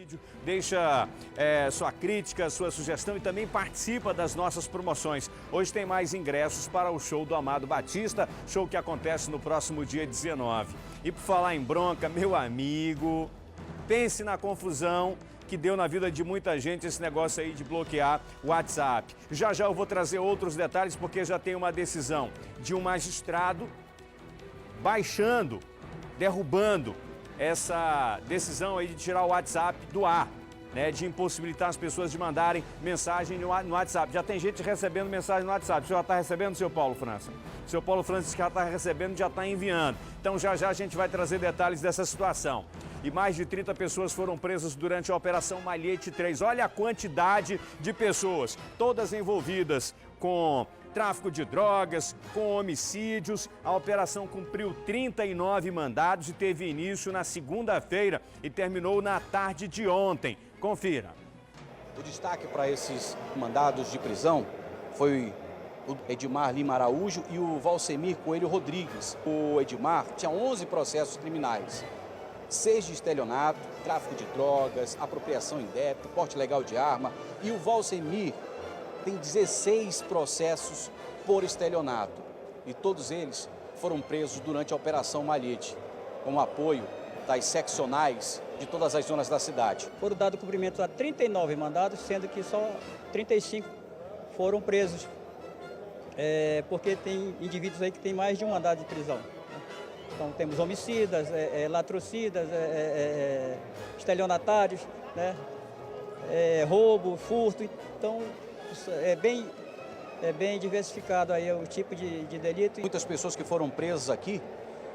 vídeo, deixa sua crítica, sua sugestão e também participa das nossas promoções. Hoje tem mais ingressos para o show do Amado Batista, show que acontece no próximo dia 19. E por falar em bronca, meu amigo, pense na confusão que deu na vida de muita gente esse negócio aí de bloquear o WhatsApp. Já já eu vou trazer outros detalhes porque já tem uma decisão de um magistrado baixando, derrubando essa decisão aí de tirar o WhatsApp do ar, né, de impossibilitar as pessoas de mandarem mensagem no WhatsApp. Já tem gente recebendo mensagem no WhatsApp. O senhor já está recebendo, seu Paulo França? O seu Paulo França disse que já está recebendo, já está enviando. Então já já a gente vai trazer detalhes dessa situação. E mais de 30 pessoas foram presas durante a Operação Malhete 3. Olha a quantidade de pessoas, todas envolvidas com tráfico de drogas, com homicídios. A operação cumpriu 39 mandados e teve início na segunda-feira e terminou na tarde de ontem. Confira. O destaque para esses mandados de prisão foi o Edmar Lima Araújo e o Valsemir Coelho Rodrigues. O Edmar tinha 11 processos criminais, 6 de estelionato, tráfico de drogas, apropriação indébita, porte ilegal de arma, e o Valsemir tem 16 processos por estelionato e todos eles foram presos durante a Operação Malhete, com o apoio das seccionais de todas as zonas da cidade. Foram dados cumprimento a 39 mandados, sendo que só 35 foram presos, porque tem indivíduos aí que tem mais de um mandado de prisão. Então temos homicidas, latrocidas, estelionatários, né? Roubo, furto, então é bem diversificado aí o tipo de delito. Muitas pessoas que foram presas aqui,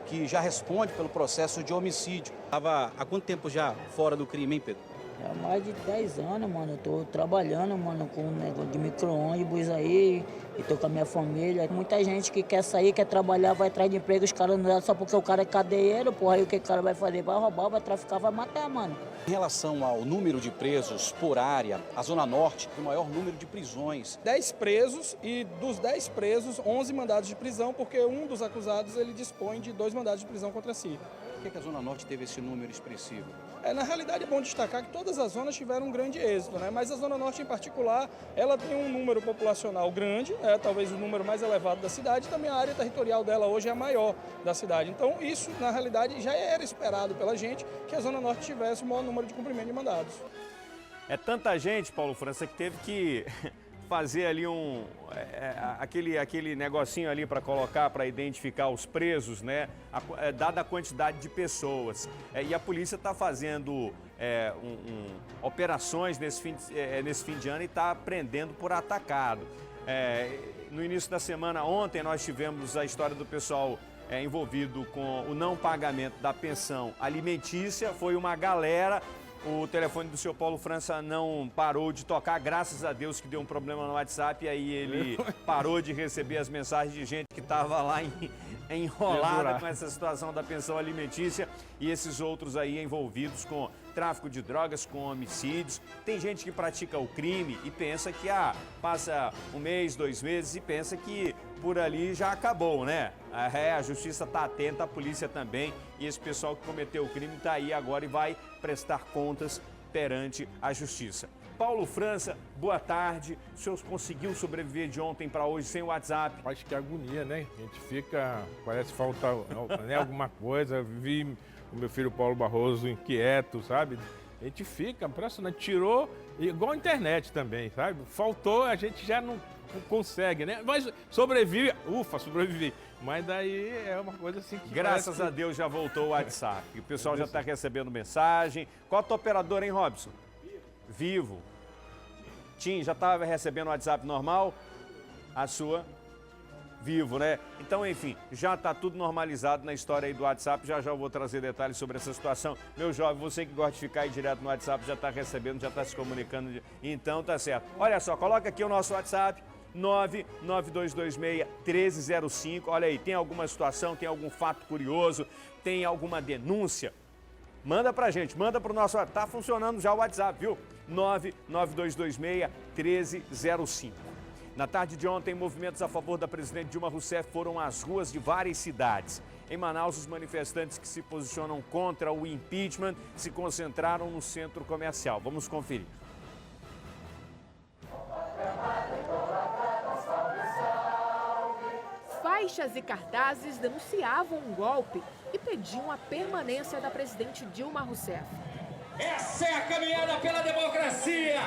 que já respondem pelo processo de homicídio. Estava há quanto tempo já fora do crime, hein, Pedro? Há mais de 10 anos, mano. Eu tô trabalhando, mano, com um negócio de micro-ônibus aí e tô com a minha família. Muita gente que quer sair, quer trabalhar, vai atrás de emprego, os caras não dão só porque o cara é cadeieiro, porra. Aí o que o cara vai fazer? Vai roubar, vai traficar, vai matar, mano. Em relação ao número de presos por área, a Zona Norte tem o maior número de prisões. 10 presos e dos 10 presos, 11 mandados de prisão, porque um dos acusados ele dispõe de 2 mandados de prisão contra si. Por que a Zona Norte teve esse número expressivo? Na realidade é bom destacar que todas as zonas tiveram um grande êxito, né? Mas a Zona Norte em particular, ela tem um número populacional grande, talvez o número mais elevado da cidade, e também a área territorial dela hoje é a maior da cidade. Então isso, na realidade, já era esperado pela gente que a Zona Norte tivesse o maior número de cumprimento de mandados. É tanta gente, Paulo França, que teve que fazer ali aquele negocinho ali para colocar, para identificar os presos, né? Dada a quantidade de pessoas. E a polícia está fazendo operações nesse fim de ano e está prendendo por atacado. No início da semana, ontem, nós tivemos a história do pessoal envolvido com o não pagamento da pensão alimentícia. Foi uma galera. O telefone do seu Paulo França não parou de tocar, graças a Deus que deu um problema no WhatsApp, e aí ele parou de receber as mensagens de gente que estava lá enrolada com essa situação da pensão alimentícia e esses outros aí envolvidos com tráfico de drogas, com homicídios. Tem gente que pratica o crime e pensa que passa um mês, 2 meses e pensa que por ali já acabou, né? A justiça está atenta, a polícia também, e esse pessoal que cometeu o crime está aí agora e vai prestar contas perante a justiça. Paulo França, boa tarde. O senhor conseguiu sobreviver de ontem para hoje sem o WhatsApp? Acho que é agonia, né? A gente fica, parece faltar né, alguma coisa. Vi o meu filho Paulo Barroso inquieto, sabe? A gente fica impressionante. Tirou, igual a internet também, sabe? Faltou, a gente já não consegue, né? Mas sobrevive, sobrevivi. Mas daí é uma coisa assim que... Graças a Deus já voltou o WhatsApp. O pessoal já está recebendo mensagem. Qual a tua operadora, hein, Robson? Vivo. Tim, já estava recebendo o WhatsApp normal? A sua? Vivo, né? Então, enfim, já está tudo normalizado na história aí do WhatsApp. Já já eu vou trazer detalhes sobre essa situação. Meu jovem, você que gosta de ficar aí direto no WhatsApp, já está recebendo, já está se comunicando. Então, tá certo. Olha só, coloca aqui o nosso WhatsApp. 99226-1305. Olha aí, tem alguma situação, tem algum fato curioso, tem alguma denúncia? Manda pra gente, manda pro nosso... Tá funcionando já o WhatsApp, viu? 99226-1305. Na tarde de ontem, movimentos a favor da presidente Dilma Rousseff foram às ruas de várias cidades. Em Manaus, os manifestantes que se posicionam contra o impeachment se concentraram no centro comercial. Vamos conferir. Faixas e cartazes denunciavam um golpe e pediam a permanência da presidente Dilma Rousseff. Essa é a caminhada pela democracia!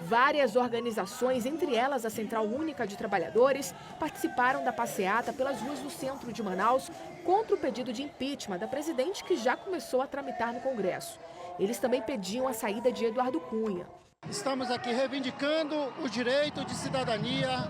Várias organizações, entre elas a Central Única de Trabalhadores, participaram da passeata pelas ruas do centro de Manaus contra o pedido de impeachment da presidente, que já começou a tramitar no Congresso. Eles também pediam a saída de Eduardo Cunha. Estamos aqui reivindicando o direito de cidadania,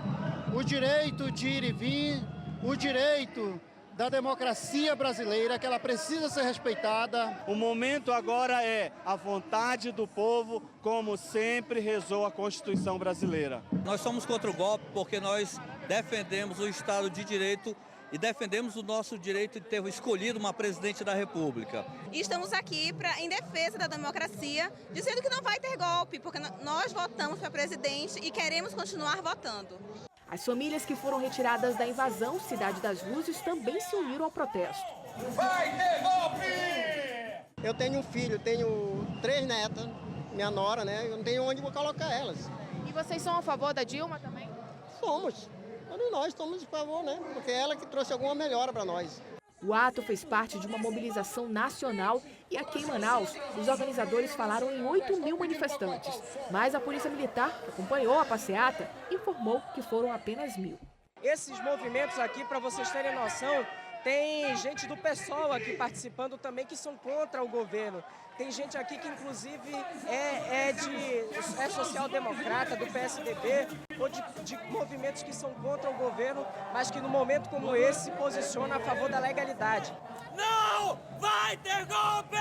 o direito de ir e vir, o direito da democracia brasileira, que ela precisa ser respeitada. O momento agora é a vontade do povo, como sempre rezou a Constituição brasileira. Nós somos contra o golpe porque nós defendemos o Estado de Direito e defendemos o nosso direito de ter escolhido uma presidente da República. E estamos aqui em defesa da democracia, dizendo que não vai ter golpe, porque nós votamos para presidente e queremos continuar votando. As famílias que foram retiradas da invasão Cidade das Luzes também se uniram ao protesto. Vai ter golpe! Eu tenho um filho, tenho 3 netas, minha nora, né? Eu não tenho onde vou colocar elas. E vocês são a favor da Dilma também? Somos. Todos nós estamos a favor, né? Porque é ela que trouxe alguma melhora para nós. O ato fez parte de uma mobilização nacional e aqui em Manaus, os organizadores falaram em 8.000 manifestantes. Mas a Polícia Militar, que acompanhou a passeata, informou que foram apenas 1.000. Esses movimentos aqui, para vocês terem noção, tem gente do PSOL aqui participando também que são contra o governo. Tem gente aqui que inclusive é social-democrata, do PSDB, ou de movimentos que são contra o governo, mas que no momento como esse se posiciona a favor da legalidade. Não vai ter golpe!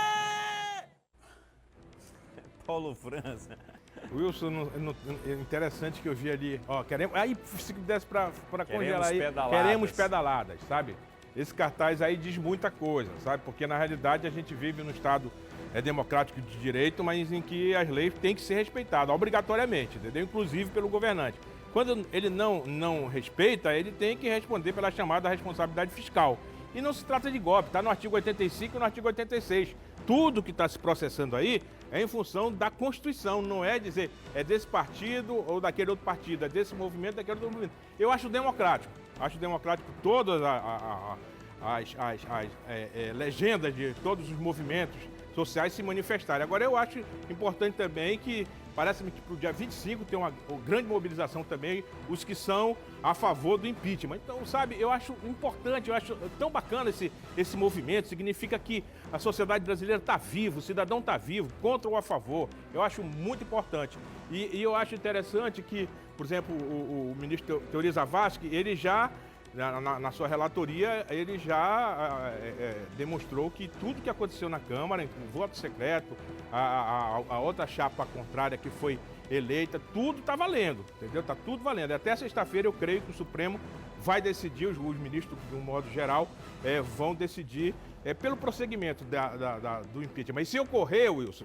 Paulo França. Wilson, é interessante que eu vi ali, ó, queremos, aí se desse para congelar aí, pedaladas. queremos pedaladas, sabe? Esse cartaz aí diz muita coisa, sabe? Porque na realidade a gente vive num Estado democrático de direito, mas em que as leis têm que ser respeitadas, obrigatoriamente, entendeu? Inclusive pelo governante. Quando ele não respeita, ele tem que responder pela chamada responsabilidade fiscal. E não se trata de golpe, está no artigo 85 e no artigo 86. Tudo que está se processando aí é em função da Constituição, não é dizer é desse partido ou daquele outro partido, é desse movimento, daquele outro movimento. Eu acho democrático todas as legendas de todos os movimentos sociais se manifestarem. Agora, eu acho importante também que, parece-me que para o dia 25 tem uma grande mobilização também, os que são a favor do impeachment. Então, sabe, eu acho importante, eu acho tão bacana esse movimento, significa que a sociedade brasileira está viva, o cidadão está vivo, contra ou a favor. Eu acho muito importante. E eu acho interessante que, por exemplo, o ministro Teori Zavascki, ele já, na sua relatoria, ele já demonstrou que tudo que aconteceu na Câmara, o voto secreto, a outra chapa contrária que foi eleita, tudo está valendo, entendeu? Está tudo valendo. Até sexta-feira eu creio que o Supremo vai decidir, os ministros, de um modo geral, vão decidir pelo prosseguimento do impeachment. Mas se ocorrer, Wilson,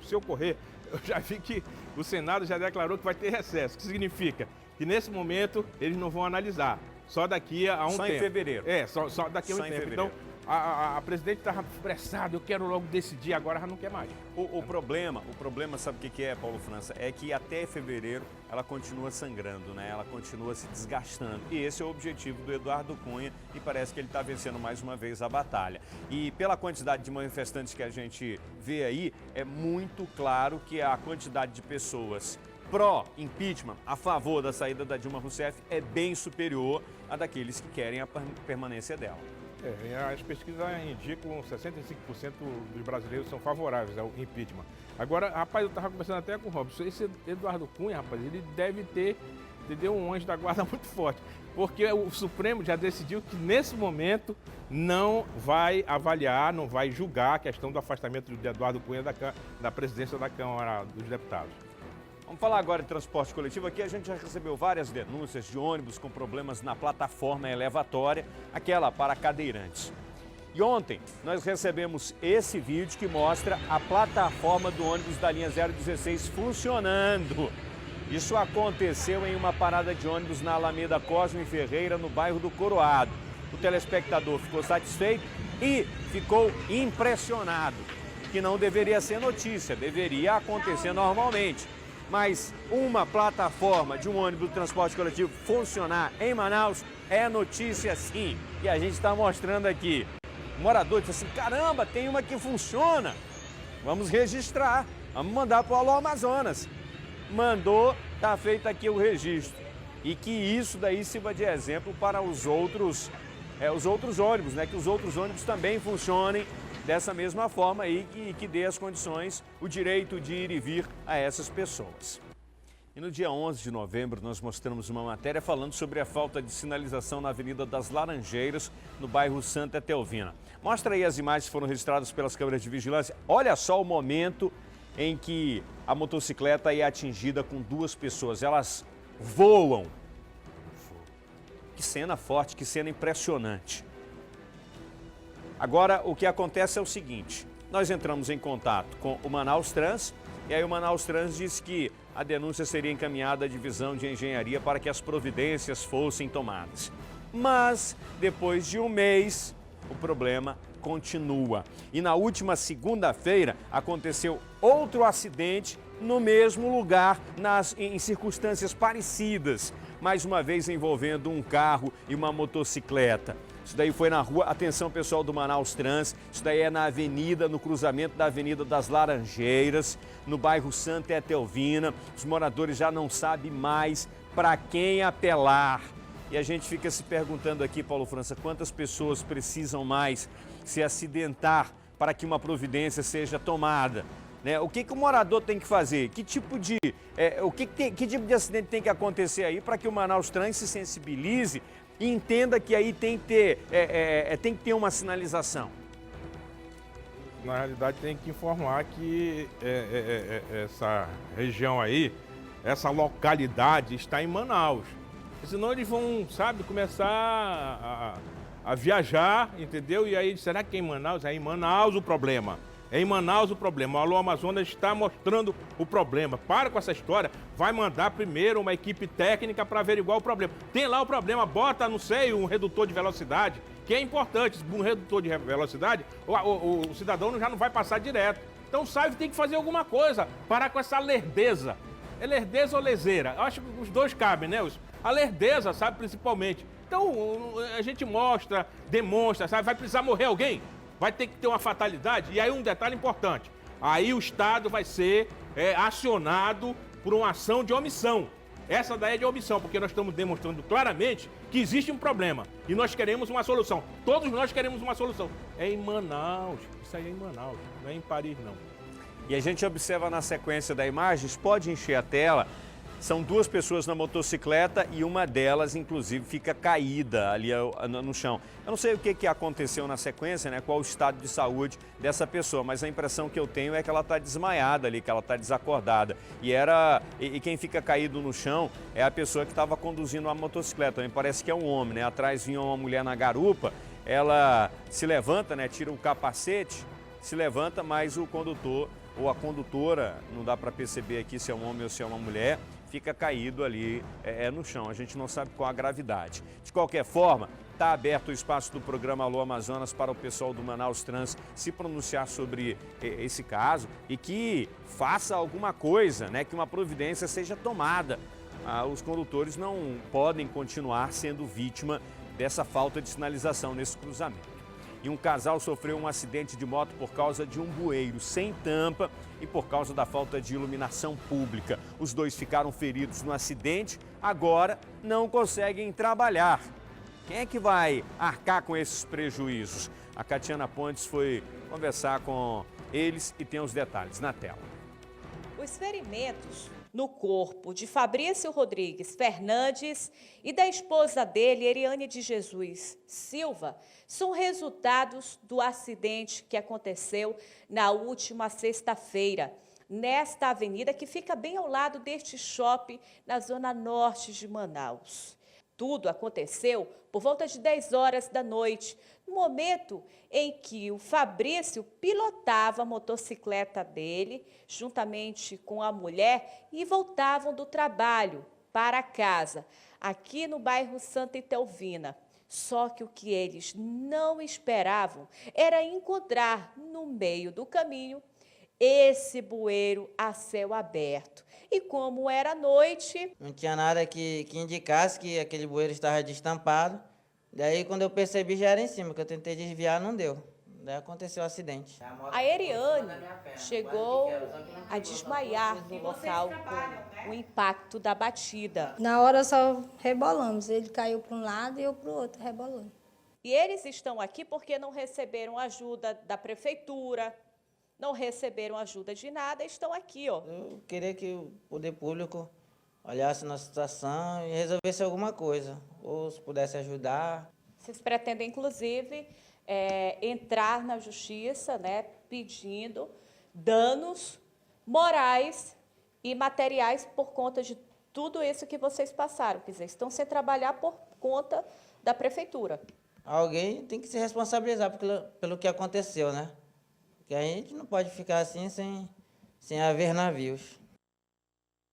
eu já vi que o Senado já declarou que vai ter recesso. O que significa? Que nesse momento eles não vão analisar. Só daqui a um tempo. Só em fevereiro. Só daqui a um tempo. Então, a presidente estava apressada, eu quero logo decidir, agora já não quer mais. O problema, sabe o que é, Paulo França? É que até fevereiro ela continua sangrando, né? Ela continua se desgastando. E esse é o objetivo do Eduardo Cunha e parece que ele está vencendo mais uma vez a batalha. E pela quantidade de manifestantes que a gente vê aí, é muito claro que a quantidade de pessoas pró-impeachment, a favor da saída da Dilma Rousseff, é bem superior à daqueles que querem a permanência dela. As pesquisas indicam que 65% dos brasileiros são favoráveis ao impeachment. Agora, rapaz, eu estava conversando até com o Robson, esse Eduardo Cunha, rapaz, ele deve ter, entendeu, um anjo da guarda muito forte, porque o Supremo já decidiu que nesse momento não vai avaliar, não vai julgar a questão do afastamento de Eduardo Cunha da presidência da Câmara dos Deputados. Vamos falar agora de transporte coletivo. Aqui a gente já recebeu várias denúncias de ônibus com problemas na plataforma elevatória, aquela para cadeirantes. E ontem nós recebemos esse vídeo que mostra a plataforma do ônibus da linha 016 funcionando. Isso aconteceu em uma parada de ônibus na Alameda Cosme Ferreira, no bairro do Coroado. O telespectador ficou satisfeito e ficou impressionado, que não deveria ser notícia, deveria acontecer normalmente. Mas uma plataforma de um ônibus de transporte coletivo funcionar em Manaus é notícia sim. E a gente está mostrando aqui. O morador disse assim, caramba, tem uma que funciona. Vamos registrar, vamos mandar para o Alô Amazonas. Mandou, está feito aqui o registro. E que isso daí sirva de exemplo para os outros ônibus, né? Que os outros ônibus também funcionem dessa mesma forma aí, que dê as condições, o direito de ir e vir a essas pessoas. E no dia 11 de novembro nós mostramos uma matéria falando sobre a falta de sinalização na Avenida das Laranjeiras, no bairro Santa Etelvina. Mostra aí as imagens que foram registradas pelas câmeras de vigilância. Olha só o momento em que a motocicleta é atingida com duas pessoas. Elas voam. Que cena forte, que cena impressionante. Agora, o que acontece é o seguinte, nós entramos em contato com o Manaus Trans, e aí o Manaus Trans disse que a denúncia seria encaminhada à divisão de engenharia para que as providências fossem tomadas. Mas, depois de um mês, o problema continua. E na última segunda-feira, aconteceu outro acidente no mesmo lugar, em circunstâncias parecidas, mais uma vez envolvendo um carro e uma motocicleta. Isso daí foi na rua, atenção pessoal do Manaus Trans, isso daí é na avenida, no cruzamento da Avenida das Laranjeiras, no bairro Santa Etelvina. Os moradores já não sabem mais para quem apelar. E a gente fica se perguntando aqui, Paulo França, quantas pessoas precisam mais se acidentar para que uma providência seja tomada? Né? O que o morador tem que fazer? Que tipo de acidente tem que acontecer aí para que o Manaus Trans se sensibilize e entenda que aí tem que ter uma sinalização? Na realidade, tem que informar que essa região aí, essa localidade está em Manaus. Senão eles vão, sabe, começar a viajar, entendeu? E aí, será que é em Manaus? É em Manaus o problema. É em Manaus o problema. O Alô Amazonas está mostrando o problema. Para com essa história. Vai mandar primeiro uma equipe técnica para averiguar o problema. Tem lá o problema, bota, não sei, um redutor de velocidade, que é importante. Um redutor de velocidade, o cidadão já não vai passar direto. Então o SAIV tem que fazer alguma coisa. Parar com essa lerdeza. É lerdeza ou leseira? Eu acho que os dois cabem, né? A lerdeza, sabe, principalmente. Então a gente mostra, demonstra, sabe? Vai precisar morrer alguém? Vai ter que ter uma fatalidade. E aí um detalhe importante, aí o Estado vai ser acionado por uma ação de omissão. Essa daí é de omissão, porque nós estamos demonstrando claramente que existe um problema e nós queremos uma solução. Todos nós queremos uma solução. É em Manaus, isso aí é em Manaus, não é em Paris não. E a gente observa na sequência da imagem, pode encher a tela, são duas pessoas na motocicleta e uma delas, inclusive, fica caída ali no chão. Eu não sei o que aconteceu na sequência, né? Qual o estado de saúde dessa pessoa, mas a impressão que eu tenho é que ela está desmaiada ali, que ela está desacordada. E quem fica caído no chão é a pessoa que estava conduzindo a motocicleta. Me parece que é um homem, né? Atrás vinha uma mulher na garupa, ela se levanta, né? Tira o capacete, se levanta, mas o condutor ou a condutora, não dá para perceber aqui se é um homem ou se é uma mulher, fica caído ali no chão. A gente não sabe qual a gravidade. De qualquer forma, está aberto o espaço do programa Alô Amazonas para o pessoal do Manaus Trans se pronunciar sobre esse caso e que faça alguma coisa, né, que uma providência seja tomada. Os condutores não podem continuar sendo vítima dessa falta de sinalização nesse cruzamento. E um casal sofreu um acidente de moto por causa de um bueiro sem tampa e por causa da falta de iluminação pública. Os dois ficaram feridos no acidente, agora não conseguem trabalhar. Quem é que vai arcar com esses prejuízos? A Catiana Pontes foi conversar com eles e tem os detalhes na tela. Os ferimentos no corpo de Fabrício Rodrigues Fernandes e da esposa dele, Eriane de Jesus Silva, são resultados do acidente que aconteceu na última sexta-feira, nesta avenida que fica bem ao lado deste shopping, na zona norte de Manaus. Tudo aconteceu por volta de 10 horas da noite, no momento em que o Fabrício pilotava a motocicleta dele, juntamente com a mulher, e voltavam do trabalho para casa, aqui no bairro Santa Etelvina. Só que o que eles não esperavam era encontrar no meio do caminho esse bueiro a céu aberto. E como era noite... Não tinha nada que indicasse que aquele bueiro estava destampado. Daí, quando eu percebi, já era em cima, que eu tentei desviar, não deu. Daí aconteceu o acidente. A Eriane chegou a desmaiar no local com o impacto da batida. Na hora só rebolamos, ele caiu para um lado e eu para o outro, rebolando. E eles estão aqui porque não receberam ajuda da prefeitura, não receberam ajuda de nada, estão aqui, ó. Eu queria que o poder público olhasse na situação e resolvesse alguma coisa, ou se pudesse ajudar. Vocês pretendem, inclusive, entrar na justiça, né, pedindo danos morais e materiais por conta de tudo isso que vocês passaram. Quer dizer, estão sem trabalhar por conta da prefeitura. Alguém tem que se responsabilizar pelo que aconteceu, né? Porque a gente não pode ficar assim sem haver navios.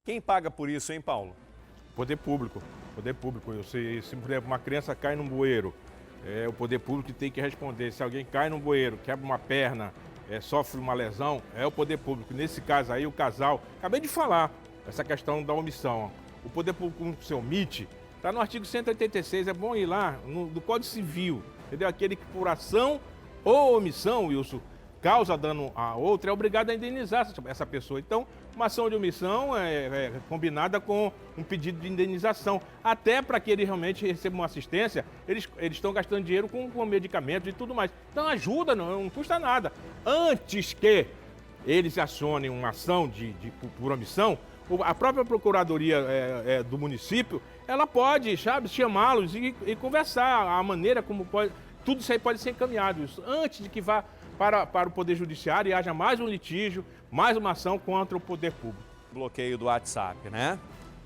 Quem paga por isso, hein, Paulo? Poder público. Se, por exemplo, uma criança cai num bueiro, o poder público tem que responder. Se alguém cai num bueiro, quebra uma perna, sofre uma lesão, é o poder público. Nesse caso aí, o casal... Acabei de falar essa questão da omissão. O poder público não se omite. Está no artigo 186, é bom ir lá, do Código Civil, entendeu? Aquele que por ação ou omissão, Wilson, causa dano a outra, é obrigado a indenizar essa pessoa. Então, uma ação de omissão é combinada com um pedido de indenização. Até para que eles realmente recebam uma assistência, eles estão gastando dinheiro com medicamentos e tudo mais. Então, ajuda, não custa nada. Antes que eles acionem uma ação por omissão, a própria procuradoria do município, ela pode, sabe, chamá-los e conversar a maneira como pode... Tudo isso aí pode ser encaminhado, isso, antes de que vá para o Poder Judiciário e haja mais um litígio, mais uma ação contra o poder público. Bloqueio do WhatsApp, né?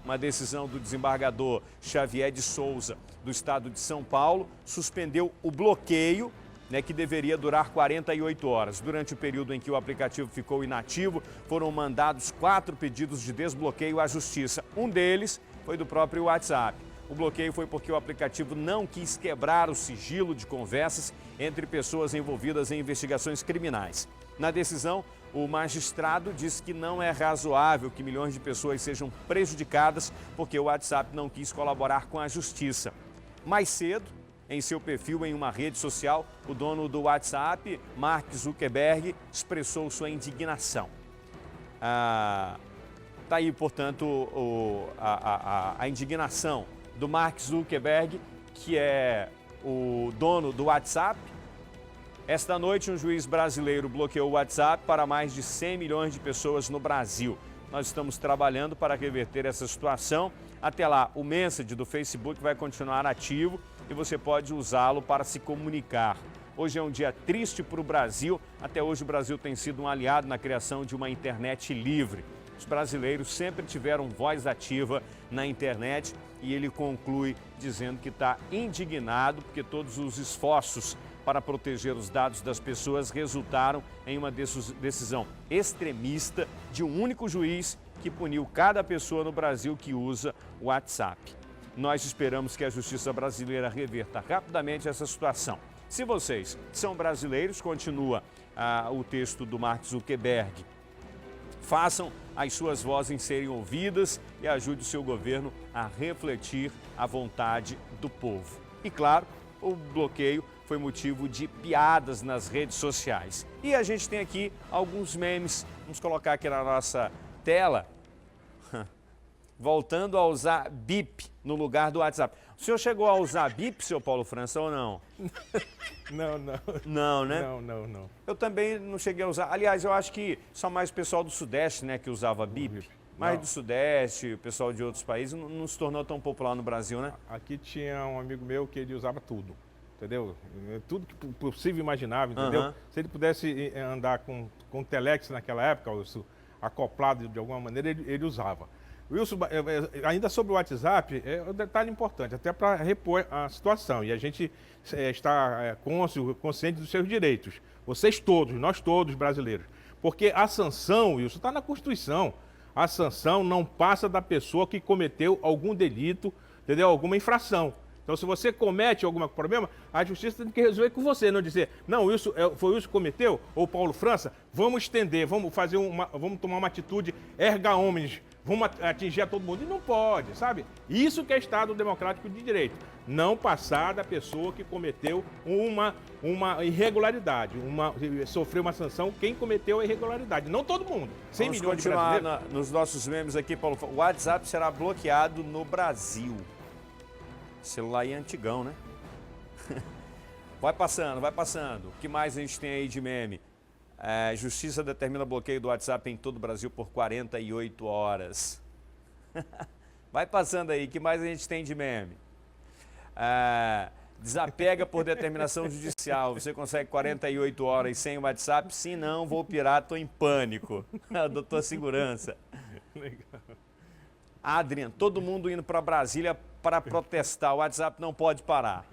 Uma decisão do desembargador Xavier de Souza, do estado de São Paulo, suspendeu o bloqueio, né, que deveria durar 48 horas. Durante o período em que o aplicativo ficou inativo, foram mandados 4 pedidos de desbloqueio à Justiça. Um deles foi do próprio WhatsApp. O bloqueio foi porque o aplicativo não quis quebrar o sigilo de conversas entre pessoas envolvidas em investigações criminais. Na decisão, o magistrado disse que não é razoável que milhões de pessoas sejam prejudicadas porque o WhatsApp não quis colaborar com a justiça. Mais cedo, em seu perfil em uma rede social, o dono do WhatsApp, Mark Zuckerberg, expressou sua indignação. Está aí, portanto, a indignação do Mark Zuckerberg, que é o dono do WhatsApp. Esta noite, um juiz brasileiro bloqueou o WhatsApp para mais de 100 milhões de pessoas no Brasil. Nós estamos trabalhando para reverter essa situação. Até lá, o Message do Facebook vai continuar ativo e você pode usá-lo para se comunicar. Hoje é um dia triste para o Brasil. Até hoje o Brasil tem sido um aliado na criação de uma internet livre. Os brasileiros sempre tiveram voz ativa na internet e ele conclui dizendo que está indignado porque todos os esforços para proteger os dados das pessoas resultaram em uma decisão extremista de um único juiz que puniu cada pessoa no Brasil que usa o WhatsApp. Nós esperamos que a justiça brasileira reverta rapidamente essa situação. Se vocês são brasileiros, continua o texto do Mark Zuckerberg. Façam as suas vozes serem ouvidas e ajude o seu governo a refletir a vontade do povo. E claro, o bloqueio foi motivo de piadas nas redes sociais. E a gente tem aqui alguns memes, vamos colocar aqui na nossa tela, voltando a usar bip no lugar do WhatsApp. O senhor chegou a usar bip, seu Paulo França, ou não? Não. Não, né? Não. Eu também não cheguei a usar. Aliás, eu acho que só mais o pessoal do Sudeste, né, que usava bip. Mais do Sudeste, o pessoal de outros países, não se tornou tão popular no Brasil, né? Aqui tinha um amigo meu que ele usava tudo, entendeu? Tudo que possível e imaginável, entendeu? Se ele pudesse andar com telex naquela época, acoplado de alguma maneira, ele usava. Wilson, ainda sobre o WhatsApp, é um detalhe importante, até para repor a situação. E a gente está consciente dos seus direitos. Vocês todos, nós todos brasileiros. Porque a sanção, Wilson, está na Constituição. A sanção não passa da pessoa que cometeu algum delito, entendeu? Alguma infração. Então, se você comete algum problema, a justiça tem que resolver com você, não dizer, não, Wilson, foi o Wilson que cometeu, ou Paulo França, vamos estender, vamos tomar uma atitude erga omnes, vamos atingir a todo mundo. E não pode, sabe? Isso que é Estado democrático de direito. Não passar da pessoa que cometeu uma irregularidade, sofreu uma sanção quem cometeu a irregularidade. Não todo mundo. 100 Vamos milhões de continuar brasileiros. nos nossos memes aqui, Paulo. O WhatsApp será bloqueado no Brasil. Celular aí é antigão, né? Vai passando, vai passando. O que mais a gente tem aí de meme? Justiça determina bloqueio do WhatsApp em todo o Brasil por 48 horas. Vai passando aí. O que mais a gente tem de meme? Desapega por determinação judicial. Você consegue 48 horas sem o WhatsApp? Se não, vou pirar, tô em pânico. Doutor Segurança. Legal. Adrian, todo mundo indo para Brasília para protestar. O WhatsApp não pode parar.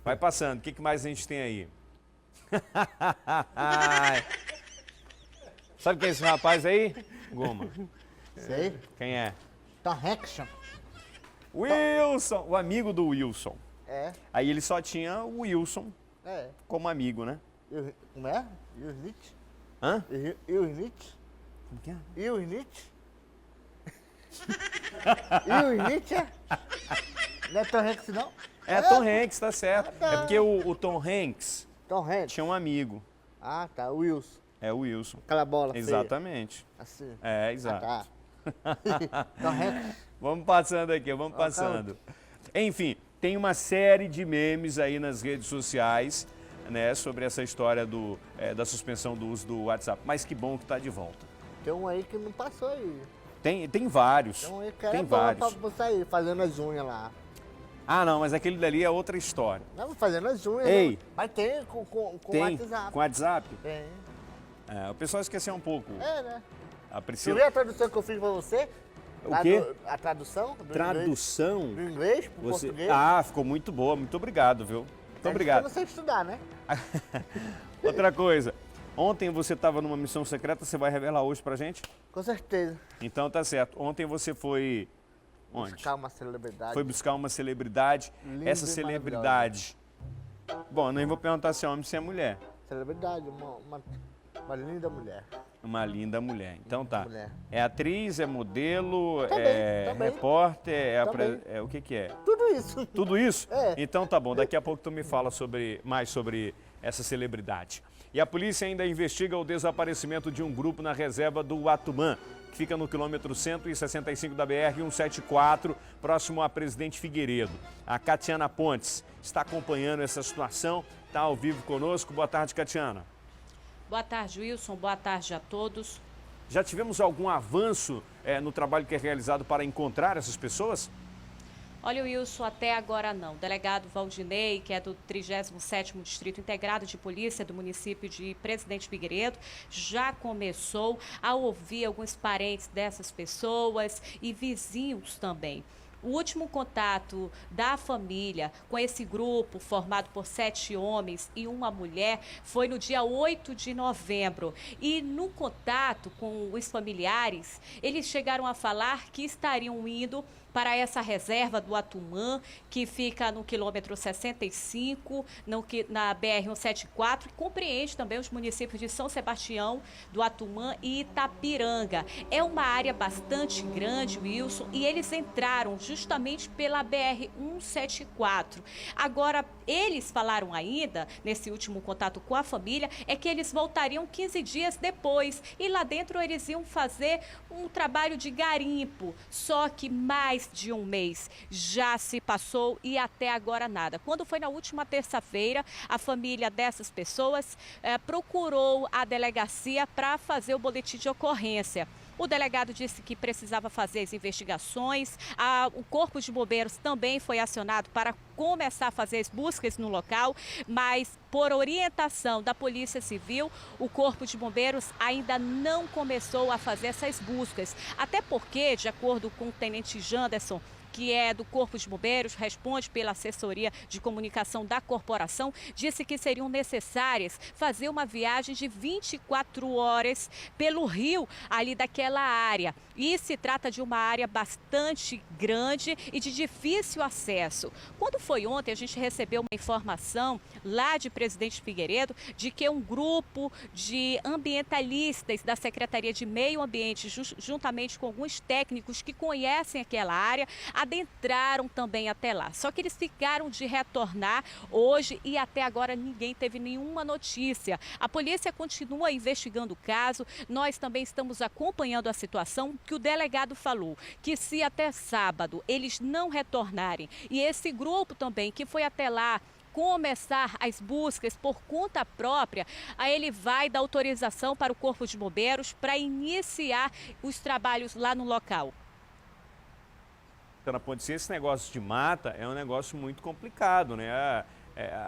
Vai passando. O que mais a gente tem aí? Sabe quem é esse rapaz aí? Goma. Sei. Quem é? Tom Hanks. Wilson, o amigo do Wilson. É. Aí ele só tinha o Wilson como amigo, né? Como é? Wilsnitz? Hã? Wilsnitz? Como que é? Wilsnitz? Wilsnitz, é? Não é Tom Hanks, não? É Tom Hanks, tá certo. É porque o Tom Hanks tinha um amigo. Ah, tá. O Wilson. É o Wilson. Aquela bola Exatamente. Feia. Assim. É, exato. Ah, tá. Tom Hanks. Vamos passando aqui, vamos passando. Enfim, tem uma série de memes aí nas redes sociais, né, sobre essa história da suspensão do uso do WhatsApp. Mas que bom que tá de volta. Tem um aí que não passou aí. Tem vários. Tem um aí que tem vários. pra sair, fazendo as unhas lá. Ah, não, mas aquele dali é outra história. Não, fazendo as unhas. Ei. Né? Mas tem com Tem? WhatsApp. Com WhatsApp? Tem. O pessoal esqueceu um pouco. Né? A Você Priscila... viu a tradução que eu fiz pra você? O quê? A tradução? Tradução? Do inglês pro português? Ah, ficou muito boa. Muito obrigado, viu? Muito obrigado. Eu não sei estudar, né? Outra coisa. Ontem você estava numa missão secreta, você vai revelar hoje pra gente? Com certeza. Então tá certo. Ontem você foi... Onde? Buscar uma celebridade. Foi buscar uma celebridade. Linda Essa e celebridade... Bom, nem vou perguntar se é homem ou se é mulher. Celebridade, uma linda mulher. Uma linda mulher. Então tá. Mulher. É atriz, é modelo, Também. repórter, Também. o que é? Tudo isso. Tudo isso? É. Então tá bom, daqui a pouco tu me fala mais sobre essa celebridade. E a polícia ainda investiga o desaparecimento de um grupo na reserva do Atumã, que fica no quilômetro 165 da BR-174, próximo a Presidente Figueiredo. A Catiana Pontes está acompanhando essa situação, está ao vivo conosco. Boa tarde, Catiana. Boa tarde, Wilson. Boa tarde a todos. Já tivemos algum avanço no trabalho que é realizado para encontrar essas pessoas? Olha, Wilson, até agora não. O delegado Valdinei, que é do 37º Distrito Integrado de Polícia do município de Presidente Figueiredo, já começou a ouvir alguns parentes dessas pessoas e vizinhos também. O último contato da família com esse grupo, formado por 7 homens e uma mulher, foi no dia 8 de novembro. E no contato com os familiares, eles chegaram a falar que estariam indo para essa reserva do Atumã, que fica no quilômetro 65, na BR-174, que compreende também os municípios de São Sebastião, do Atumã e Itapiranga. É uma área bastante grande, Wilson, e eles entraram justamente pela BR-174. Agora, eles falaram ainda, nesse último contato com a família, é que eles voltariam 15 dias depois, e lá dentro eles iam fazer um trabalho de garimpo, só que mais de um mês já se passou e até agora nada. Quando foi na última terça-feira, a família dessas pessoas procurou a delegacia para fazer o boletim de ocorrência. O delegado disse que precisava fazer as investigações, o Corpo de Bombeiros também foi acionado para começar a fazer as buscas no local, mas por orientação da Polícia Civil, o Corpo de Bombeiros ainda não começou a fazer essas buscas. Até porque, de acordo com o Tenente Janderson, que é do Corpo de Bombeiros, responde pela assessoria de comunicação da corporação, disse que seriam necessárias fazer uma viagem de 24 horas pelo rio ali daquela área. E se trata de uma área bastante grande e de difícil acesso. Quando foi ontem, a gente recebeu uma informação lá de Presidente Figueiredo de que um grupo de ambientalistas da Secretaria de Meio Ambiente, juntamente com alguns técnicos que conhecem aquela área, adentraram também até lá. Só que eles ficaram de retornar hoje e até agora ninguém teve nenhuma notícia. A polícia continua investigando o caso. Nós também estamos acompanhando a situação, que o delegado falou que se até sábado eles não retornarem e esse grupo também que foi até lá começar as buscas por conta própria, aí ele vai dar autorização para o Corpo de Bombeiros para iniciar os trabalhos lá no local. Na Ponte, esse negócio de mata é um negócio muito complicado, né?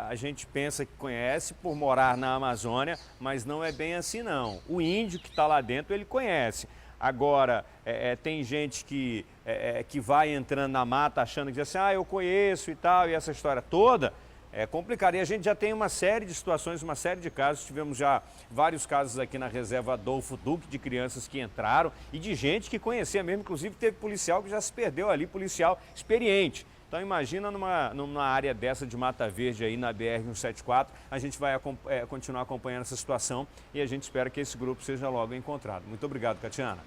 A gente pensa que conhece por morar na Amazônia, mas não é bem assim não. O índio que está lá dentro, ele conhece. Agora, tem gente que vai entrando na mata achando que diz assim, eu conheço e tal, e essa história toda é complicada. E a gente já tem uma série de situações, uma série de casos. Tivemos já vários casos aqui na reserva Adolfo Duque de crianças que entraram e de gente que conhecia mesmo. Inclusive teve policial que já se perdeu ali, policial experiente. Então imagina numa área dessa de Mata Verde aí na BR-174, a gente vai continuar acompanhando essa situação e a gente espera que esse grupo seja logo encontrado. Muito obrigado, Catiana.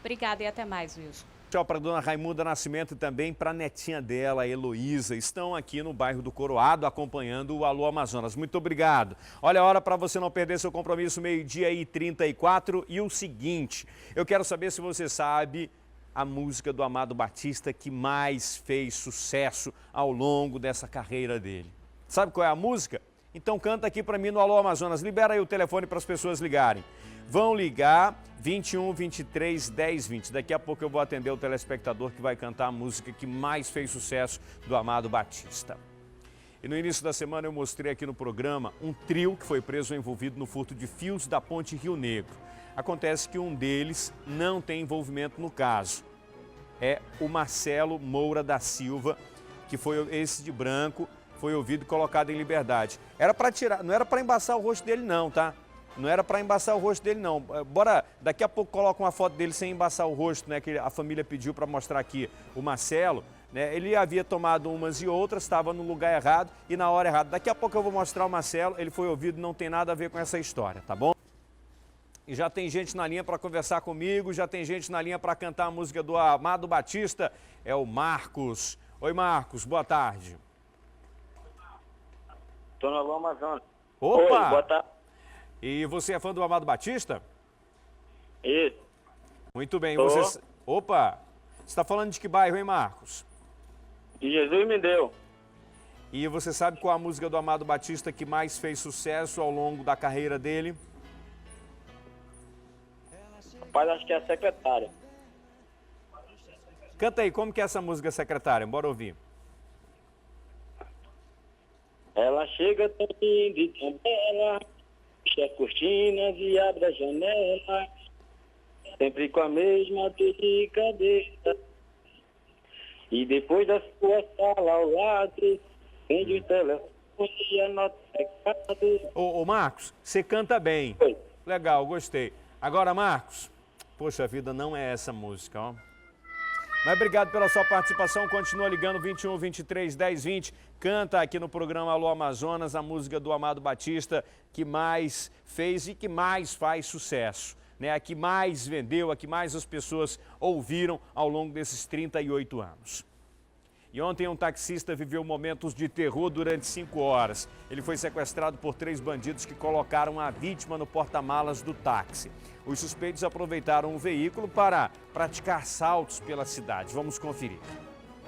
Obrigada e até mais, Wilson. Tchau para a dona Raimunda Nascimento e também para a netinha dela, a Heloísa. Estão aqui no bairro do Coroado acompanhando o Alô Amazonas. Muito obrigado. Olha a hora para você não perder seu compromisso, 12h34. E o seguinte, eu quero saber se você sabe a música do Amado Batista que mais fez sucesso ao longo dessa carreira dele. Sabe qual é a música? Então canta aqui para mim no Alô Amazonas. Libera aí o telefone para as pessoas ligarem. Vão ligar 21 23 10 20. Daqui a pouco eu vou atender o telespectador que vai cantar a música que mais fez sucesso do Amado Batista. E no início da semana eu mostrei aqui no programa um trio que foi preso envolvido no furto de fios da Ponte Rio Negro. Acontece que um deles não tem envolvimento no caso. É o Marcelo Moura da Silva, que foi esse de branco, foi ouvido e colocado em liberdade. Era para tirar, não era para embaçar o rosto dele não, tá? Não era para embaçar o rosto dele não. Bora, daqui a pouco coloca uma foto dele sem embaçar o rosto, né? Que a família pediu para mostrar aqui o Marcelo. Né? Ele havia tomado umas e outras, estava no lugar errado e na hora errada. Daqui a pouco eu vou mostrar o Marcelo, ele foi ouvido, não tem nada a ver com essa história, tá bom? E já tem gente na linha para conversar comigo, já tem gente na linha para cantar a música do Amado Batista, é o Marcos. Oi, Marcos, boa tarde. Estou no Alô Amazonas. Opa! Oi, boa tarde. E você é fã do Amado Batista? Isso. Muito bem. Você... Opa! Você está falando de que bairro, hein, Marcos? De Jesus me deu. E você sabe qual a música do Amado Batista que mais fez sucesso ao longo da carreira dele? Rapaz, acho que é a secretária. Canta aí, como que é essa música, secretária? Bora ouvir. Ela chega tão linda e tão bela, fecha as cortinas e abre a janela, sempre com a mesma delicadeza. E depois da sua sala ao lado, vende o telefone e anota o recado. Ô Marcos, você canta bem. Oi. Legal, gostei. Agora, Marcos, poxa vida, não é essa música, ó. Mas obrigado pela sua participação, continua ligando 21 23 10 20. Canta aqui no programa Alô Amazonas a música do Amado Batista que mais fez e que mais faz sucesso. Né? A que mais vendeu, a que mais as pessoas ouviram ao longo desses 38 anos. E ontem um taxista viveu momentos de terror durante 5 horas. Ele foi sequestrado por 3 bandidos que colocaram a vítima no porta-malas do táxi. Os suspeitos aproveitaram o veículo para praticar assaltos pela cidade. Vamos conferir.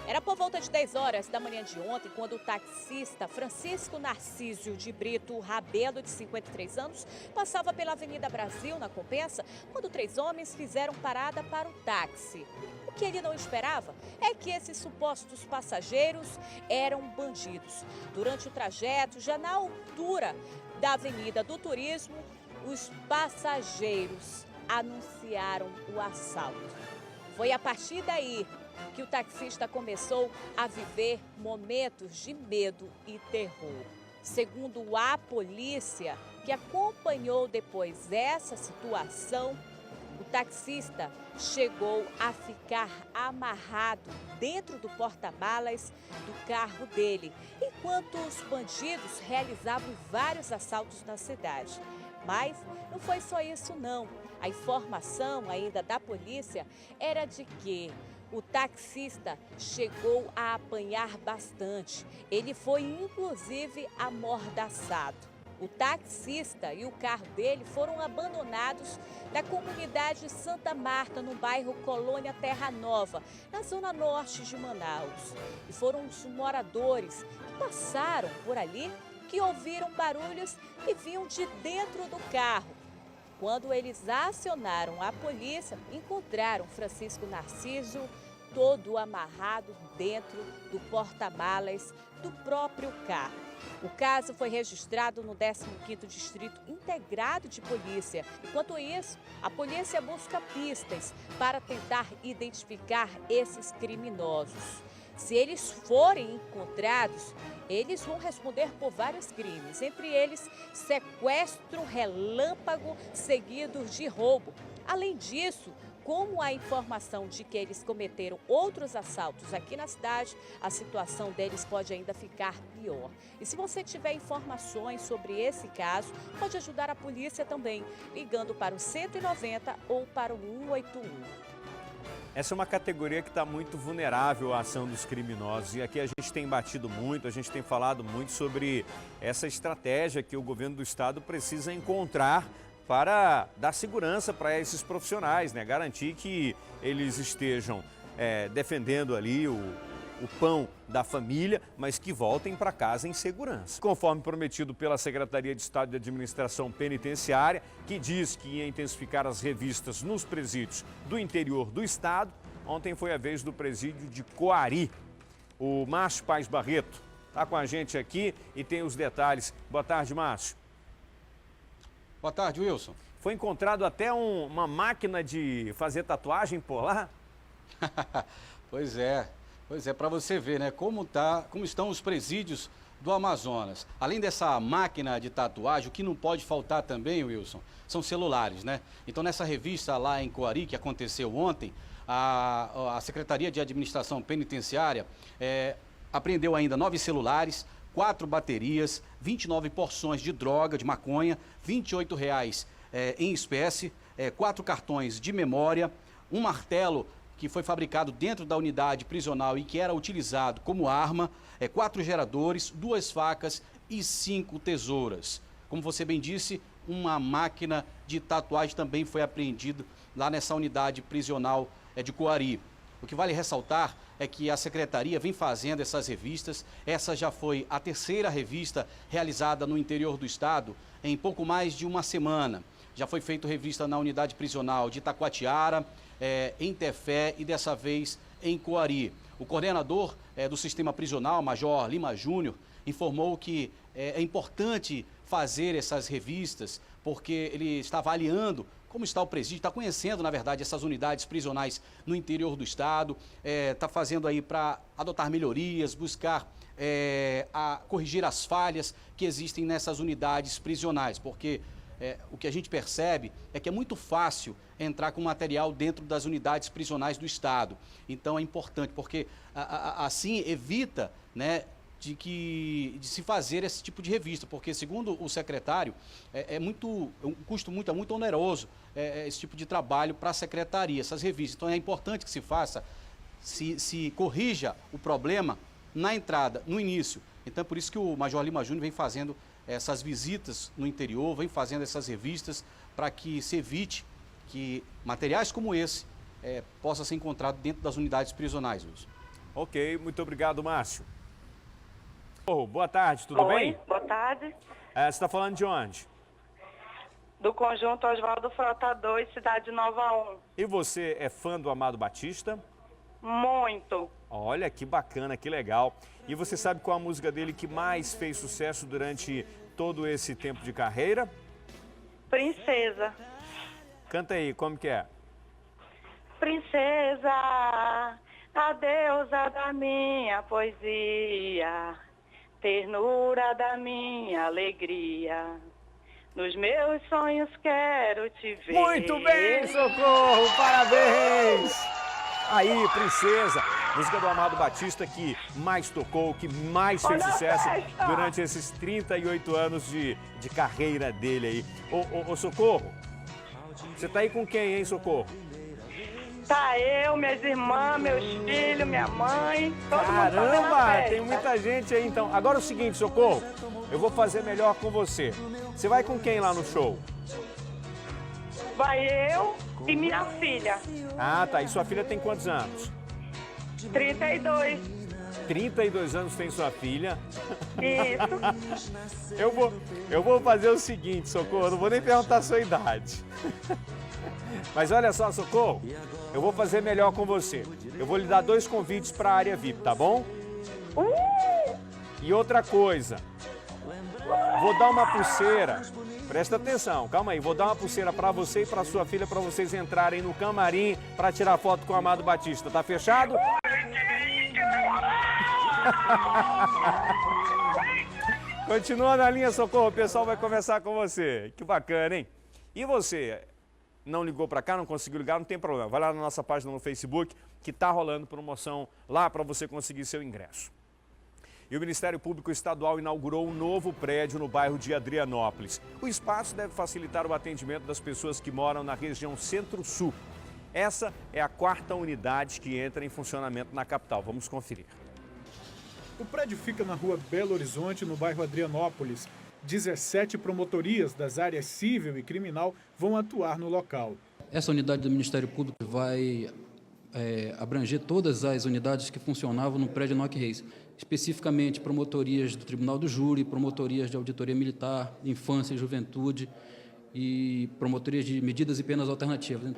Era por volta de 10 horas da manhã de ontem, quando o taxista Francisco Narcísio de Brito Rabelo, de 53 anos, passava pela Avenida Brasil, na Compensa, quando 3 homens fizeram parada para o táxi. O que ele não esperava é que esses supostos passageiros eram bandidos. Durante o trajeto, já na altura da Avenida do Turismo, os passageiros anunciaram o assalto. Foi a partir daí que o taxista começou a viver momentos de medo e terror. Segundo a polícia, que acompanhou depois essa situação, o taxista chegou a ficar amarrado dentro do porta-malas do carro dele, enquanto os bandidos realizavam vários assaltos na cidade. Mas não foi só isso não. A informação ainda da polícia era de que o taxista chegou a apanhar bastante. Ele foi inclusive amordaçado. O taxista e o carro dele foram abandonados na comunidade Santa Marta, no bairro Colônia Terra Nova, na zona norte de Manaus. E foram os moradores que passaram por ali que ouviram barulhos que vinham de dentro do carro. Quando eles acionaram a polícia, encontraram Francisco Narciso todo amarrado dentro do porta-malas do próprio carro. O caso foi registrado no 15º Distrito Integrado de Polícia. Enquanto isso, a polícia busca pistas para tentar identificar esses criminosos. Se eles forem encontrados, eles vão responder por vários crimes, entre eles sequestro relâmpago seguido de roubo. Além disso, como a informação de que eles cometeram outros assaltos aqui na cidade, a situação deles pode ainda ficar pior. E se você tiver informações sobre esse caso, pode ajudar a polícia também, ligando para o 190 ou para o 181. Essa é uma categoria que está muito vulnerável à ação dos criminosos e aqui a gente tem batido muito, a gente tem falado muito sobre essa estratégia que o governo do estado precisa encontrar para dar segurança para esses profissionais, né? Garantir que eles estejam defendendo ali o pão da família, mas que voltem para casa em segurança. Conforme prometido pela Secretaria de Estado de Administração Penitenciária, que diz que ia intensificar as revistas nos presídios do interior do estado, ontem foi a vez do presídio de Coari. O Márcio Paes Barreto está com a gente aqui e tem os detalhes. Boa tarde, Márcio. Boa tarde, Wilson. Foi encontrado até uma máquina de fazer tatuagem por lá? Pois é, para você ver, né, como estão os presídios do Amazonas. Além dessa máquina de tatuagem, o que não pode faltar também, Wilson, são celulares, né? Então, nessa revista lá em Coari, que aconteceu ontem, a Secretaria de Administração Penitenciária apreendeu ainda 9 celulares, 4 baterias, 29 porções de droga, de maconha, R$ 28,00 em espécie, 4 cartões de memória, um martelo que foi fabricado dentro da unidade prisional e que era utilizado como arma, 4 geradores, 2 facas e 5 tesouras. Como você bem disse, uma máquina de tatuagem também foi apreendida lá nessa unidade prisional de Coari. O que vale ressaltar é que a Secretaria vem fazendo essas revistas. Essa já foi a 3ª revista realizada no interior do estado em pouco mais de uma semana. Já foi feita revista na unidade prisional de Itacoatiara, em Tefé e dessa vez em Coari. O coordenador do sistema prisional, Major Lima Júnior, informou que é importante fazer essas revistas porque ele está avaliando como está o presídio, está conhecendo, na verdade, essas unidades prisionais no interior do estado, está fazendo aí para adotar melhorias, buscar corrigir as falhas que existem nessas unidades prisionais, porque o que a gente percebe é que é muito fácil entrar com material dentro das unidades prisionais do estado. Então é importante, porque assim evita, né, de se fazer esse tipo de revista, porque segundo o secretário, é um custo muito oneroso esse tipo de trabalho para a secretaria, essas revistas. Então é importante que se faça, se corrija o problema na entrada, no início. Então é por isso que o Major Lima Júnior vem fazendo essas visitas no interior, vem fazendo essas revistas para que se evite que materiais como esse possa ser encontrado dentro das unidades prisionais, Wilson. Ok, muito obrigado, Márcio. Boa tarde, tudo bem? Boa tarde. Você está falando de onde? Do Conjunto Oswaldo Frota 2, Cidade Nova 1. E você é fã do Amado Batista? Muito. Olha, que bacana, que legal. E você sabe qual a música dele que mais fez sucesso durante todo esse tempo de carreira? Princesa. Canta aí, como que é? princesa, a deusa da minha poesia, ternura da minha alegria. Nos meus sonhos quero te ver. Muito bem, Socorro, parabéns! Aí, Princesa, música do Amado Batista que mais tocou, que mais fez sucesso durante esses 38 anos de carreira dele aí. Ô, Socorro, você tá aí com quem, hein, Socorro? Tá eu, minhas irmãs, meus filhos, minha mãe, todo mundo fazendo Caramba, festa. tem muita gente aí então. Agora é o seguinte, Socorro, eu vou fazer melhor com você. Você vai com quem lá no show? Vai eu e minha filha. Ah, tá. E sua filha tem quantos anos? 32. 32 anos tem sua filha. Isso. Eu vou fazer o seguinte, Socorro, não vou nem perguntar a sua idade. Mas olha só, Socorro, eu vou fazer melhor com você. Eu vou lhe dar 2 convites para a área VIP, tá bom? E outra coisa, vou dar uma pulseira. Presta atenção, calma aí. Vou dar uma pulseira para você e para sua filha para vocês entrarem no camarim para tirar foto com o Amado Batista. Tá fechado? Continua na linha, Socorro. O pessoal vai conversar com você. Que bacana, hein? E você? Não ligou para cá, não conseguiu ligar, não tem problema. Vai lá na nossa página no Facebook que tá rolando promoção lá para você conseguir seu ingresso. E o Ministério Público Estadual inaugurou um novo prédio no bairro de Adrianópolis. O espaço deve facilitar o atendimento das pessoas que moram na região Centro-Sul. Essa é a 4ª unidade que entra em funcionamento na capital. Vamos conferir. O prédio fica na rua Belo Horizonte, no bairro Adrianópolis. 17 promotorias das áreas civil e criminal vão atuar no local. Essa unidade do Ministério Público vai abranger todas as unidades que funcionavam no prédio Enoque Reis, especificamente promotorias do Tribunal do Júri, promotorias de auditoria militar, infância e juventude e promotorias de medidas e penas alternativas.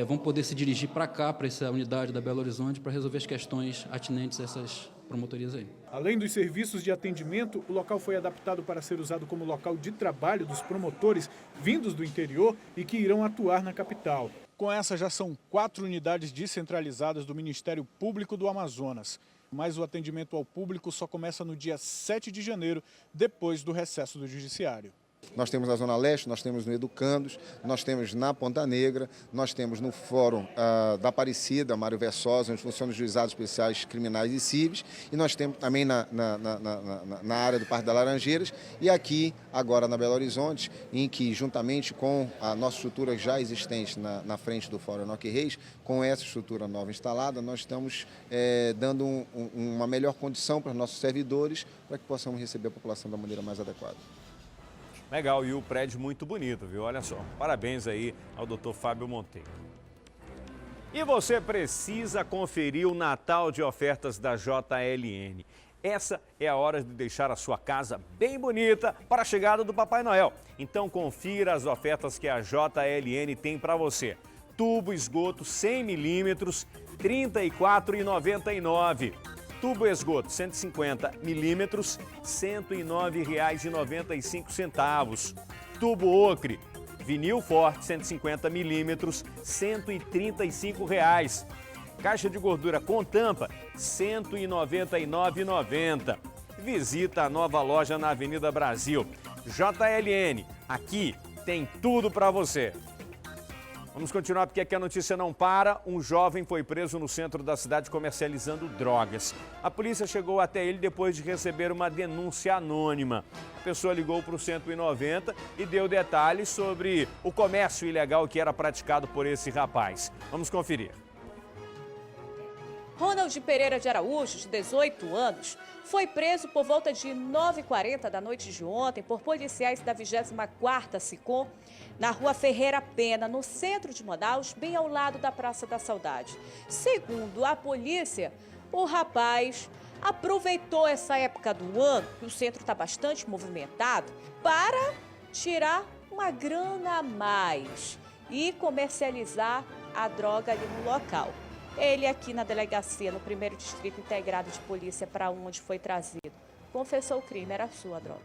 Vão poder se dirigir para cá, para essa unidade da Belo Horizonte, para resolver as questões atinentes a essas promotorias aí. Além dos serviços de atendimento, o local foi adaptado para ser usado como local de trabalho dos promotores vindos do interior e que irão atuar na capital. Com essa, já são 4 unidades descentralizadas do Ministério Público do Amazonas. Mas o atendimento ao público só começa no dia 7 de janeiro, depois do recesso do Judiciário. Nós temos na Zona Leste, nós temos no Educandos, nós temos na Ponta Negra, nós temos no Fórum da Aparecida, Mário Versosa, onde funcionam os juizados especiais criminais e civis, e nós temos também na área do Parque das Laranjeiras, e aqui, agora na Belo Horizonte, em que, juntamente com a nossa estrutura já existente na frente do Fórum Enoque Reis, com essa estrutura nova instalada, nós estamos dando uma melhor condição para os nossos servidores, para que possamos receber a população da maneira mais adequada. Legal, e o prédio muito bonito, viu? Olha só. Parabéns aí ao Dr. Fábio Monteiro. E você precisa conferir o Natal de ofertas da JLN. Essa é a hora de deixar a sua casa bem bonita para a chegada do Papai Noel. Então confira as ofertas que a JLN tem para você. Tubo esgoto 100 milímetros, R$ 34,99. Tubo esgoto 150 milímetros, R$ 109,95. Tubo ocre, vinil forte 150 milímetros, R$ 135. Caixa de gordura com tampa, R$ 199,90. Visita a nova loja na Avenida Brasil. JLN, aqui tem tudo para você. Vamos continuar porque aqui a notícia não para. Um jovem foi preso no centro da cidade comercializando drogas. A polícia chegou até ele depois de receber uma denúncia anônima. A pessoa ligou para o 190 e deu detalhes sobre o comércio ilegal que era praticado por esse rapaz. Vamos conferir. Ronald Pereira de Araújo, de 18 anos, foi preso por volta de 9h40 da noite de ontem por policiais da 24ª SICOM, na rua Ferreira Pena, no centro de Manaus, bem ao lado da Praça da Saudade. Segundo a polícia, o rapaz aproveitou essa época do ano, que o centro está bastante movimentado, para tirar uma grana a mais e comercializar a droga ali no local. Ele aqui na delegacia, no 1º Distrito Integrado de Polícia, para onde foi trazido, confessou o crime, era sua droga.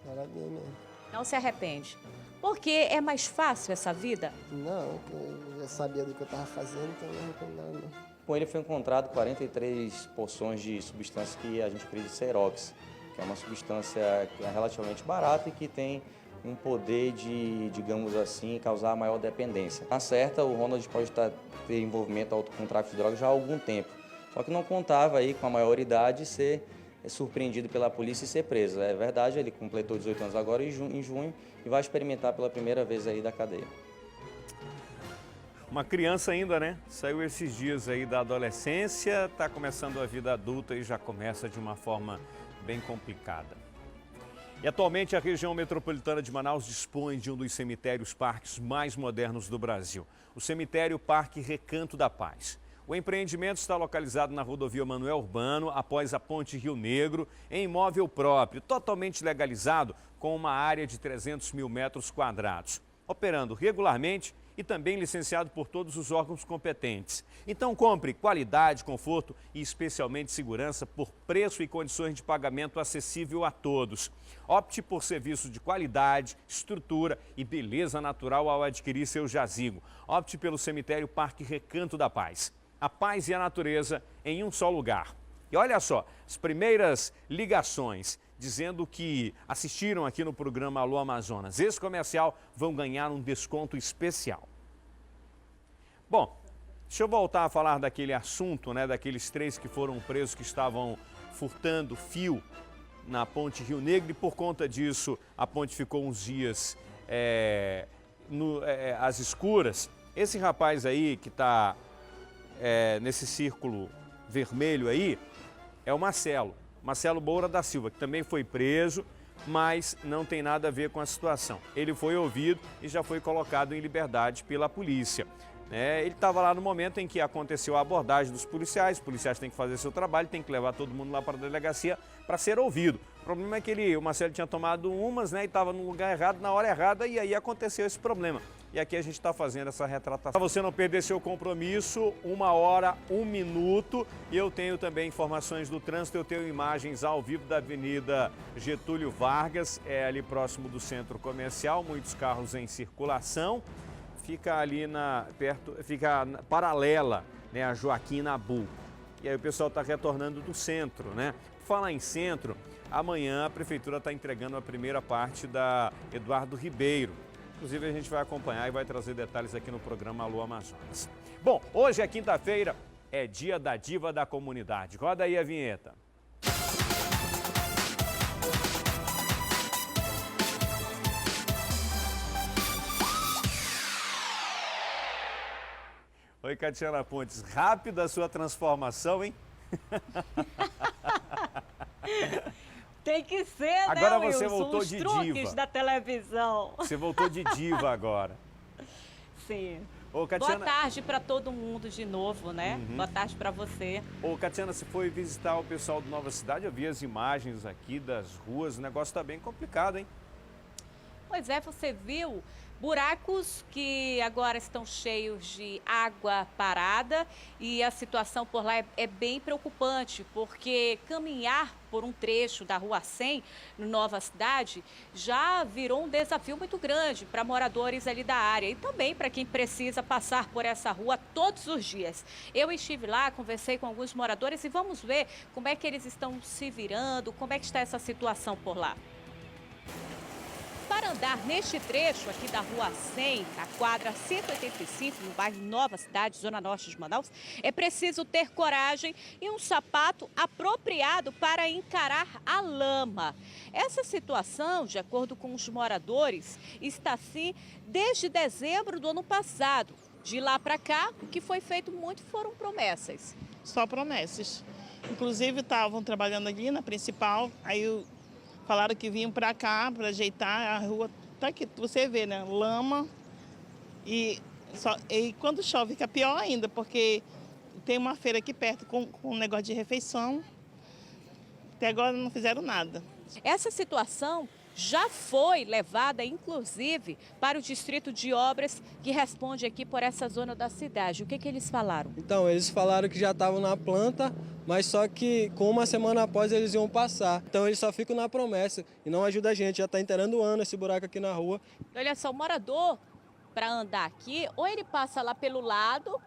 Maravilha mesmo. Não se arrepende. Porque é mais fácil essa vida? Não, eu já sabia do que eu estava fazendo, então não me arrependo nada, não. Com ele foi encontrado 43 porções de substância que a gente acredita ser Xerox, que é uma substância que é relativamente barata e que tem um poder de, digamos assim, causar maior dependência. Na certa, o Ronald pode ter envolvimento com o tráfico de drogas já há algum tempo, só que não contava aí com a maioridade e ser surpreendido pela polícia e ser preso. É verdade, ele completou 18 anos agora em junho e vai experimentar pela primeira vez aí da cadeia. Uma criança ainda, né? Saiu esses dias aí da adolescência, está começando a vida adulta e já começa de uma forma bem complicada. E atualmente a região metropolitana de Manaus dispõe de um dos cemitérios parques mais modernos do Brasil, o cemitério Parque Recanto da Paz. O empreendimento está localizado na rodovia Manuel Urbano, após a Ponte Rio Negro, em imóvel próprio, totalmente legalizado, com uma área de 300 mil metros quadrados, operando regularmente e também licenciado por todos os órgãos competentes. Então compre qualidade, conforto e especialmente segurança por preço e condições de pagamento acessível a todos. Opte por serviços de qualidade, estrutura e beleza natural ao adquirir seu jazigo. Opte pelo cemitério Parque Recanto da Paz. A paz e a natureza em um só lugar. E olha só, as primeiras ligações dizendo que assistiram aqui no programa Alô Amazonas. Esse comercial vão ganhar um desconto especial. Bom, deixa eu voltar a falar daquele assunto, né, daqueles 3 que foram presos que estavam furtando fio na Ponte Rio Negro e por conta disso a ponte ficou uns dias às escuras. Esse rapaz aí que está nesse círculo vermelho aí é o Marcelo Moura da Silva, que também foi preso, mas não tem nada a ver com a situação. Ele foi ouvido e já foi colocado em liberdade pela polícia. Ele estava lá no momento em que aconteceu a abordagem dos policiais. Os policiais têm que fazer seu trabalho, tem que levar todo mundo lá para a delegacia para ser ouvido. O problema é que o Marcelo tinha tomado umas, né, e estava no lugar errado, na hora errada, e aí aconteceu esse problema. E aqui a gente está fazendo essa retratação. Para você não perder seu compromisso, 1h, 1 minuto. E eu tenho também informações do trânsito, eu tenho imagens ao vivo da Avenida Getúlio Vargas, ali próximo do centro comercial, muitos carros em circulação. Fica ali fica paralela, né, a Joaquim Nabuco. E aí o pessoal está retornando do centro, né? Por falar em centro, amanhã a Prefeitura está entregando a primeira parte da Eduardo Ribeiro. Inclusive a gente vai acompanhar e vai trazer detalhes aqui no programa Alô Amazonas. Bom, hoje é quinta-feira, é dia da diva da comunidade. Roda aí a vinheta. Oi, Catiana Pontes, rápida a sua transformação, hein? Tem que ser, agora, né, você Wilson? voltou Os de truques diva da televisão. Você voltou de diva agora. Sim. Ô, Catiana... Boa tarde para todo mundo de novo, né? Boa tarde para você. Ô, Catiana, você foi visitar o pessoal do Nova Cidade? Eu vi as imagens aqui das ruas, o negócio tá bem complicado, hein? Pois é, você viu buracos que agora estão cheios de água parada e a situação por lá é bem preocupante, porque caminhar por um trecho da Rua 100, no Nova Cidade, já virou um desafio muito grande para moradores ali da área e também para quem precisa passar por essa rua todos os dias. Eu estive lá, conversei com alguns moradores e vamos ver como é que eles estão se virando, como é que está essa situação por lá. Para andar neste trecho aqui da Rua 100, na quadra 185, no bairro Nova Cidade, Zona Norte de Manaus, é preciso ter coragem e um sapato apropriado para encarar a lama. Essa situação, de acordo com os moradores, está assim desde dezembro do ano passado. De lá para cá, o que foi feito muito foram promessas. Só promessas. Inclusive, estavam trabalhando ali na principal, aí falaram que vinham para cá para ajeitar a rua. Tá aqui, você vê, né? Lama. E quando chove fica pior ainda, porque tem uma feira aqui perto com um negócio de refeição. Até agora não fizeram nada. Essa situação já foi levada, inclusive, para o Distrito de Obras, que responde aqui por essa zona da cidade. O que eles falaram? Então, eles falaram que já estavam na planta, mas só que com uma semana após eles iam passar. Então, eles só ficam na promessa e não ajudam a gente. Já está inteirando o ano esse buraco aqui na rua. Olha só, o morador, para andar aqui, ou ele passa lá pelo lado,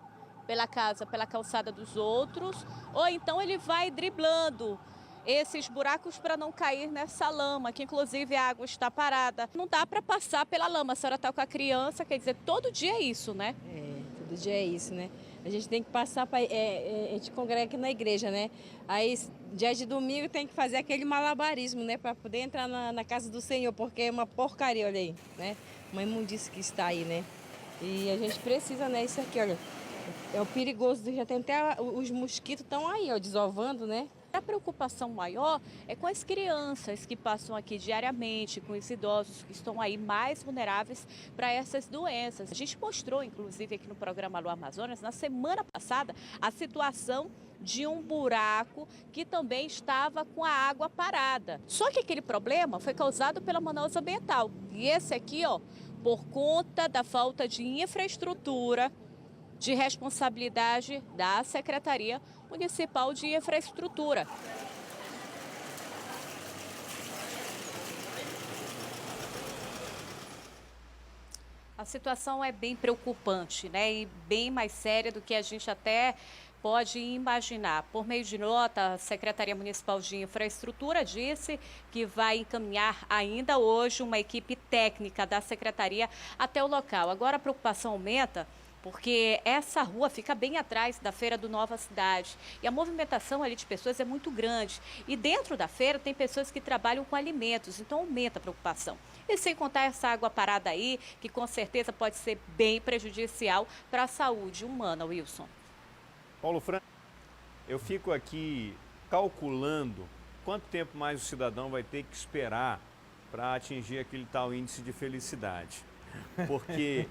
pela casa, pela calçada dos outros, ou então ele vai driblando esses buracos para não cair nessa lama, que inclusive a água está parada. Não dá para passar pela lama, a senhora está com a criança, quer dizer, todo dia é isso, né? Todo dia é isso, né? A gente tem que passar, a gente congrega aqui na igreja, né? Aí, dia de domingo, tem que fazer aquele malabarismo, né? Para poder entrar na casa do Senhor, porque é uma porcaria, olha aí, né? Uma imundícia que está aí, né? E a gente precisa, né? Isso aqui, olha, é o perigoso, já tem até os mosquitos estão aí, ó, desovando, né? A preocupação maior é com as crianças que passam aqui diariamente, com os idosos que estão aí mais vulneráveis para essas doenças. A gente mostrou, inclusive, aqui no programa Alô Amazonas, na semana passada, a situação de um buraco que também estava com a água parada. Só que aquele problema foi causado pela Manaus Ambiental. E esse aqui, ó, por conta da falta de infraestrutura, de responsabilidade da Secretaria Municipal de Infraestrutura. A situação é bem preocupante, né? E bem mais séria do que a gente até pode imaginar. Por meio de nota, a Secretaria Municipal de Infraestrutura disse que vai encaminhar ainda hoje uma equipe técnica da Secretaria até o local. Agora a preocupação aumenta porque essa rua fica bem atrás da Feira do Nova Cidade e a movimentação ali de pessoas é muito grande. E dentro da feira tem pessoas que trabalham com alimentos, então aumenta a preocupação. E sem contar essa água parada aí, que com certeza pode ser bem prejudicial para a saúde humana, Wilson. Paulo Franco, eu fico aqui calculando quanto tempo mais o cidadão vai ter que esperar para atingir aquele tal índice de felicidade. Porque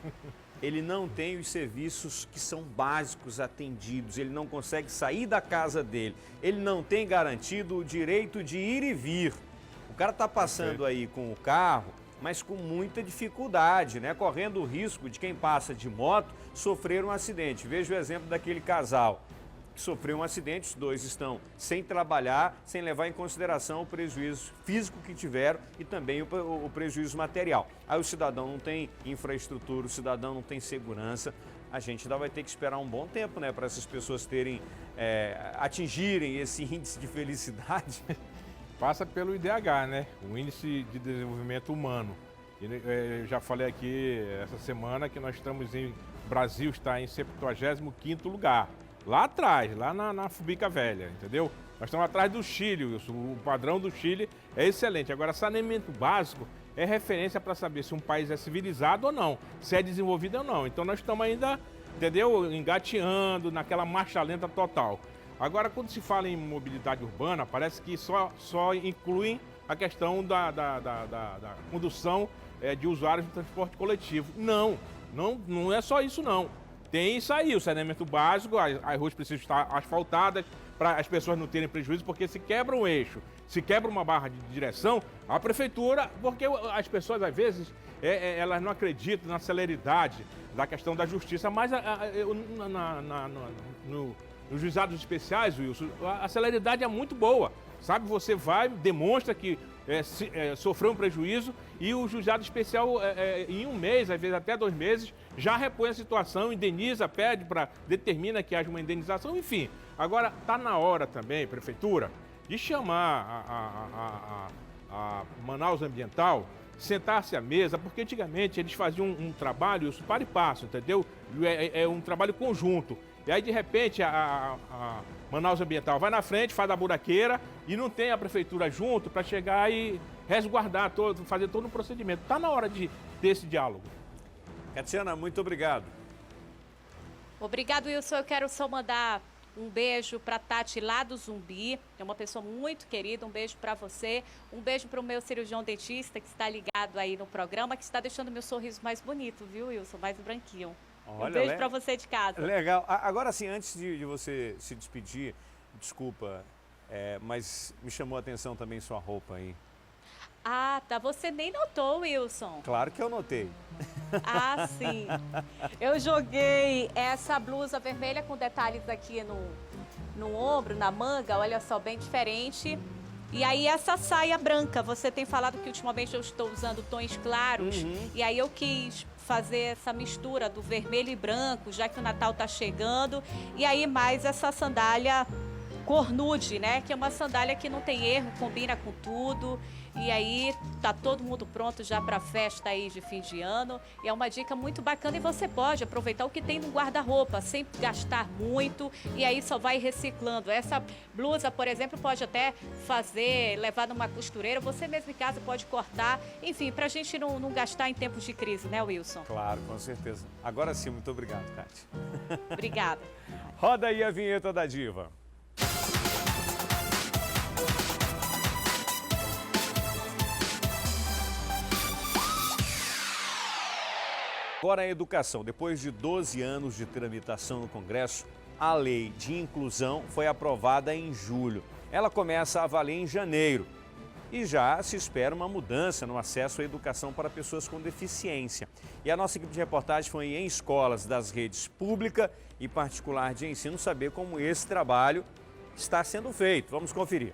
ele não tem os serviços que são básicos atendidos, ele não consegue sair da casa dele, ele não tem garantido o direito de ir e vir. O cara está passando aí com o carro, mas com muita dificuldade, né? Correndo o risco de quem passa de moto sofrer um acidente. Veja o exemplo daquele casal que sofreu um acidente, os dois estão sem trabalhar, sem levar em consideração o prejuízo físico que tiveram e também o prejuízo material. Aí o cidadão não tem infraestrutura, o cidadão não tem segurança, a gente ainda vai ter que esperar um bom tempo, né, para essas pessoas atingirem esse índice de felicidade. Passa pelo IDH, né, o Índice de Desenvolvimento Humano. Eu já falei aqui essa semana que nós estamos o Brasil está em 75º lugar. Lá atrás, lá na Fubica Velha, entendeu? Nós estamos atrás do Chile, Wilson. O padrão do Chile é excelente. Agora, saneamento básico é referência para saber se um país é civilizado ou não, se é desenvolvido ou não. Então, nós estamos ainda, entendeu? Engateando naquela marcha lenta total. Agora, quando se fala em mobilidade urbana, parece que só incluem a questão da condução de usuários do transporte coletivo. Não é só isso, não. Tem isso aí, o saneamento básico, as ruas precisam estar asfaltadas para as pessoas não terem prejuízo, porque se quebra um eixo, se quebra uma barra de direção, a prefeitura, porque as pessoas às vezes, elas não acreditam na celeridade da questão da justiça, mas nos juizados especiais, Wilson, a celeridade é muito boa, sabe? Você vai, demonstra que sofreu um prejuízo e o juizado especial, em um mês, às vezes até 2 meses, já repõe a situação, indeniza, pede determina que haja uma indenização, enfim. Agora, está na hora também, prefeitura, de chamar a Manaus Ambiental, sentar-se à mesa, porque antigamente eles faziam um trabalho, isso para e passo, entendeu? É um trabalho conjunto. E aí, de repente, a Manaus Ambiental vai na frente, faz a buraqueira e não tem a prefeitura junto para chegar e resguardar fazer todo o procedimento. Está na hora de ter esse diálogo. Catiana, muito obrigado. Obrigado, Wilson. Eu quero só mandar um beijo para Tati lá do Zumbi, é uma pessoa muito querida, um beijo para você, um beijo para o meu cirurgião dentista que está ligado aí no programa, que está deixando meu sorriso mais bonito, viu, Wilson? Mais branquinho. Olha, um beijo para você de casa. Legal. Agora, assim, antes de você se despedir, desculpa, mas me chamou a atenção também sua roupa aí. Ah, tá. Você nem notou, Wilson. Claro que eu notei. Ah, sim. Eu joguei essa blusa vermelha com detalhes aqui no ombro, na manga, olha só, bem diferente. E aí essa saia branca, você tem falado que ultimamente eu estou usando tons claros. E aí eu quis fazer essa mistura do vermelho e branco, já que o Natal tá chegando. E aí mais essa sandália cor nude, né? Que é uma sandália que não tem erro, combina com tudo. E aí tá todo mundo pronto já para a festa aí de fim de ano. E é uma dica muito bacana e você pode aproveitar o que tem no guarda-roupa, sem gastar muito, e aí só vai reciclando. Essa blusa, por exemplo, pode até levar numa costureira, você mesmo em casa pode cortar. Enfim, pra gente não gastar em tempos de crise, né, Wilson? Claro, com certeza. Agora sim, muito obrigado, Cátia. Obrigada. Roda aí a vinheta da Diva. Agora a educação. Depois de 12 anos de tramitação no Congresso, a lei de inclusão foi aprovada em julho. Ela começa a valer em janeiro. E já se espera uma mudança no acesso à educação para pessoas com deficiência. E a nossa equipe de reportagem foi em escolas das redes pública e particular de ensino saber como esse trabalho está sendo feito. Vamos conferir.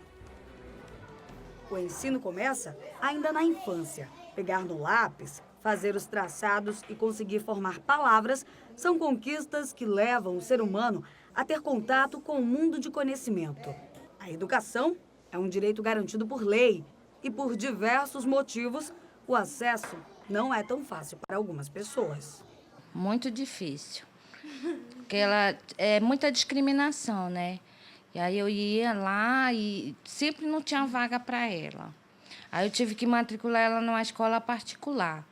O ensino começa ainda na infância. Pegar no lápis, fazer os traçados e conseguir formar palavras são conquistas que levam o ser humano a ter contato com o mundo de conhecimento. A educação é um direito garantido por lei e, por diversos motivos, o acesso não é tão fácil para algumas pessoas. Muito difícil, porque ela é muita discriminação, né? E aí eu ia lá e sempre não tinha vaga para ela. Aí eu tive que matricular ela numa escola particular.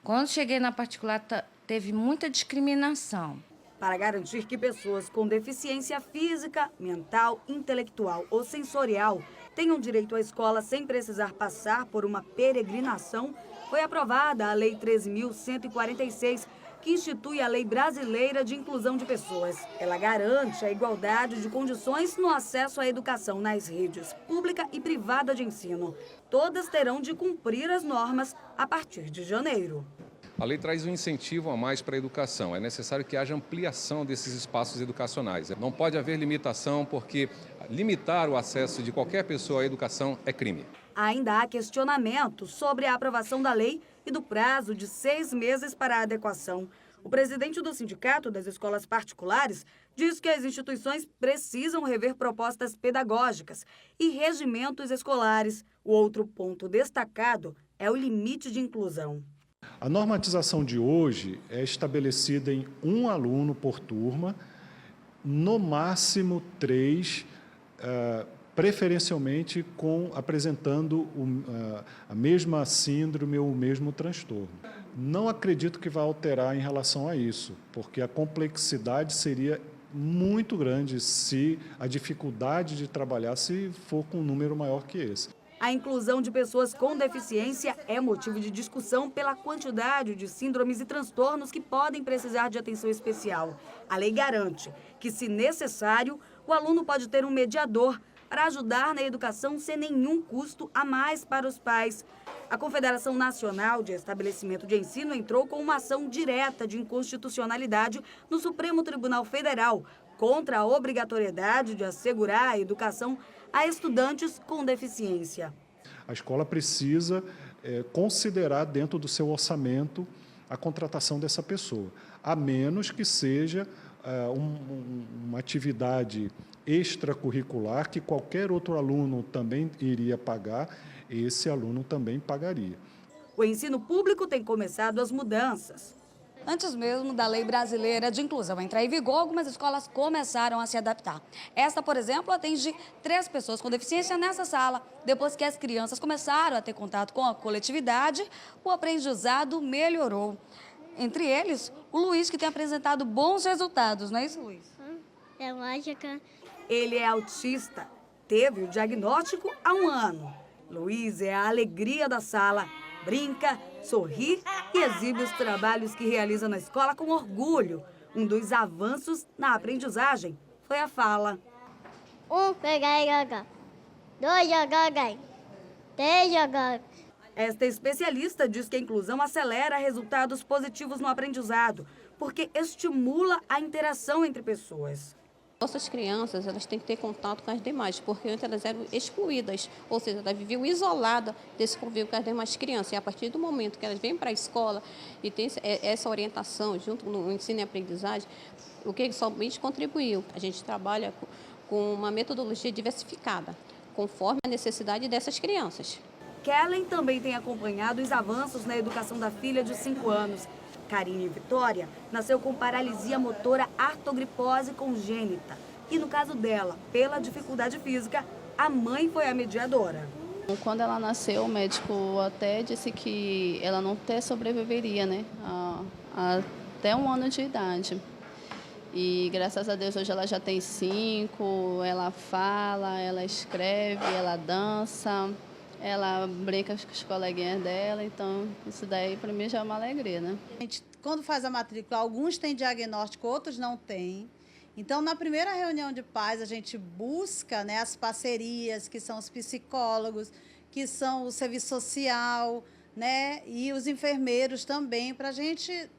Quando cheguei na particular, teve muita discriminação. Para garantir que pessoas com deficiência física, mental, intelectual ou sensorial tenham direito à escola sem precisar passar por uma peregrinação, foi aprovada a Lei 13.146, que institui a Lei Brasileira de Inclusão de Pessoas. Ela garante a igualdade de condições no acesso à educação nas redes pública e privada de ensino. Todas terão de cumprir as normas a partir de janeiro. A lei traz um incentivo a mais para a educação. É necessário que haja ampliação desses espaços educacionais. Não pode haver limitação, porque limitar o acesso de qualquer pessoa à educação é crime. Ainda há questionamento sobre a aprovação da lei e do prazo de 6 meses para a adequação. O presidente do Sindicato das Escolas Particulares diz que as instituições precisam rever propostas pedagógicas e regimentos escolares. O outro ponto destacado é o limite de inclusão. A normatização de hoje é estabelecida em 1 aluno por turma, no máximo 3, preferencialmente apresentando a mesma síndrome ou o mesmo transtorno. Não acredito que vai alterar em relação a isso, porque a complexidade seria muito grande se a dificuldade de trabalhar se for com um número maior que esse. A inclusão de pessoas com deficiência é motivo de discussão pela quantidade de síndromes e transtornos que podem precisar de atenção especial. A lei garante que, se necessário, o aluno pode ter um mediador para ajudar na educação sem nenhum custo a mais para os pais. A Confederação Nacional de Estabelecimento de Ensino entrou com uma ação direta de inconstitucionalidade no Supremo Tribunal Federal contra a obrigatoriedade de assegurar a educação a estudantes com deficiência. A escola precisa considerar dentro do seu orçamento a contratação dessa pessoa, a menos que seja uma atividade extracurricular que qualquer outro aluno também iria pagar, esse aluno também pagaria. O ensino público tem começado as mudanças. Antes mesmo da Lei Brasileira de Inclusão entrar em vigor, algumas escolas começaram a se adaptar. Esta, por exemplo, atende 3 pessoas com deficiência nessa sala. Depois que as crianças começaram a ter contato com a coletividade, o aprendizado melhorou. Entre eles, o Luiz, que tem apresentado bons resultados, não é isso, Luiz? É lógica. Ele é autista. Teve o diagnóstico há 1 ano. Luiz é a alegria da sala. Brinca, sorri e exibe os trabalhos que realiza na escola com orgulho. Um dos avanços na aprendizagem foi a fala. 1, pegar e jogar. 2, jogar, 3, jogar. Esta especialista diz que a inclusão acelera resultados positivos no aprendizado, porque estimula a interação entre pessoas. Nossas crianças, elas têm que ter contato com as demais, porque antes elas eram excluídas, ou seja, elas viviam isoladas desse convívio com as demais crianças. E a partir do momento que elas vêm para a escola e tem essa orientação junto no ensino e aprendizagem, o que somente contribuiu? A gente trabalha com uma metodologia diversificada, conforme a necessidade dessas crianças. Kellen também tem acompanhado os avanços na educação da filha de 5 anos. Karine Vitória nasceu com paralisia motora artrogripose congênita. E no caso dela, pela dificuldade física, a mãe foi a mediadora. Quando ela nasceu, o médico até disse que ela não até sobreviveria, né? Até 1 ano de idade. E graças a Deus hoje ela já tem 5, ela fala, ela escreve, ela dança. Ela brinca com os coleguinhas dela, então isso daí para mim já é uma alegria, né? A gente, quando faz a matrícula, alguns têm diagnóstico, outros não têm. Então, na primeira reunião de pais, a gente busca, né, as parcerias, que são os psicólogos, que são o serviço social, né, e os enfermeiros também, para a gente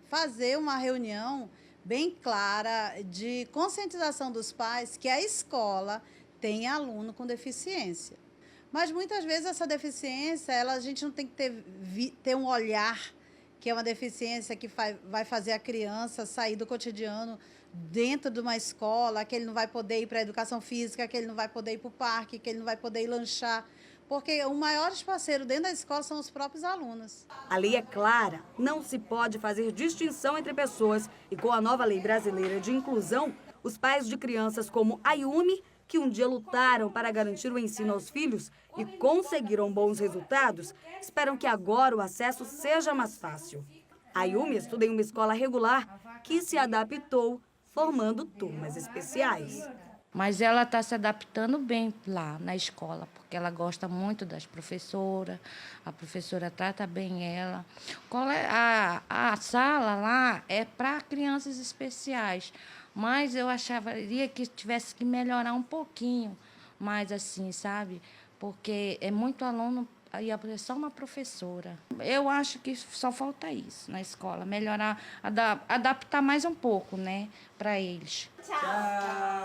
fazer uma reunião bem clara de conscientização dos pais que a escola tem aluno com deficiência. Mas, muitas vezes, essa deficiência, a gente não tem que ter um olhar, que é uma deficiência que vai fazer a criança sair do cotidiano dentro de uma escola, que ele não vai poder ir para a educação física, que ele não vai poder ir para o parque, que ele não vai poder ir lanchar. Porque o maior parceiro dentro da escola são os próprios alunos. A lei é clara, não se pode fazer distinção entre pessoas. E com a nova lei brasileira de inclusão, os pais de crianças como a Yumi, que um dia lutaram para garantir o ensino aos filhos e conseguiram bons resultados, esperam que agora o acesso seja mais fácil. A Yumi estuda em uma escola regular que se adaptou, formando turmas especiais. Mas ela está se adaptando bem lá na escola, porque ela gosta muito das professoras, a professora trata bem ela. A sala lá é para crianças especiais, mas eu acharia que tivesse que melhorar um pouquinho mais assim, sabe? Porque é muito aluno e é só uma professora. Eu acho que só falta isso na escola, melhorar, adaptar mais um pouco, né, para eles. Tchau.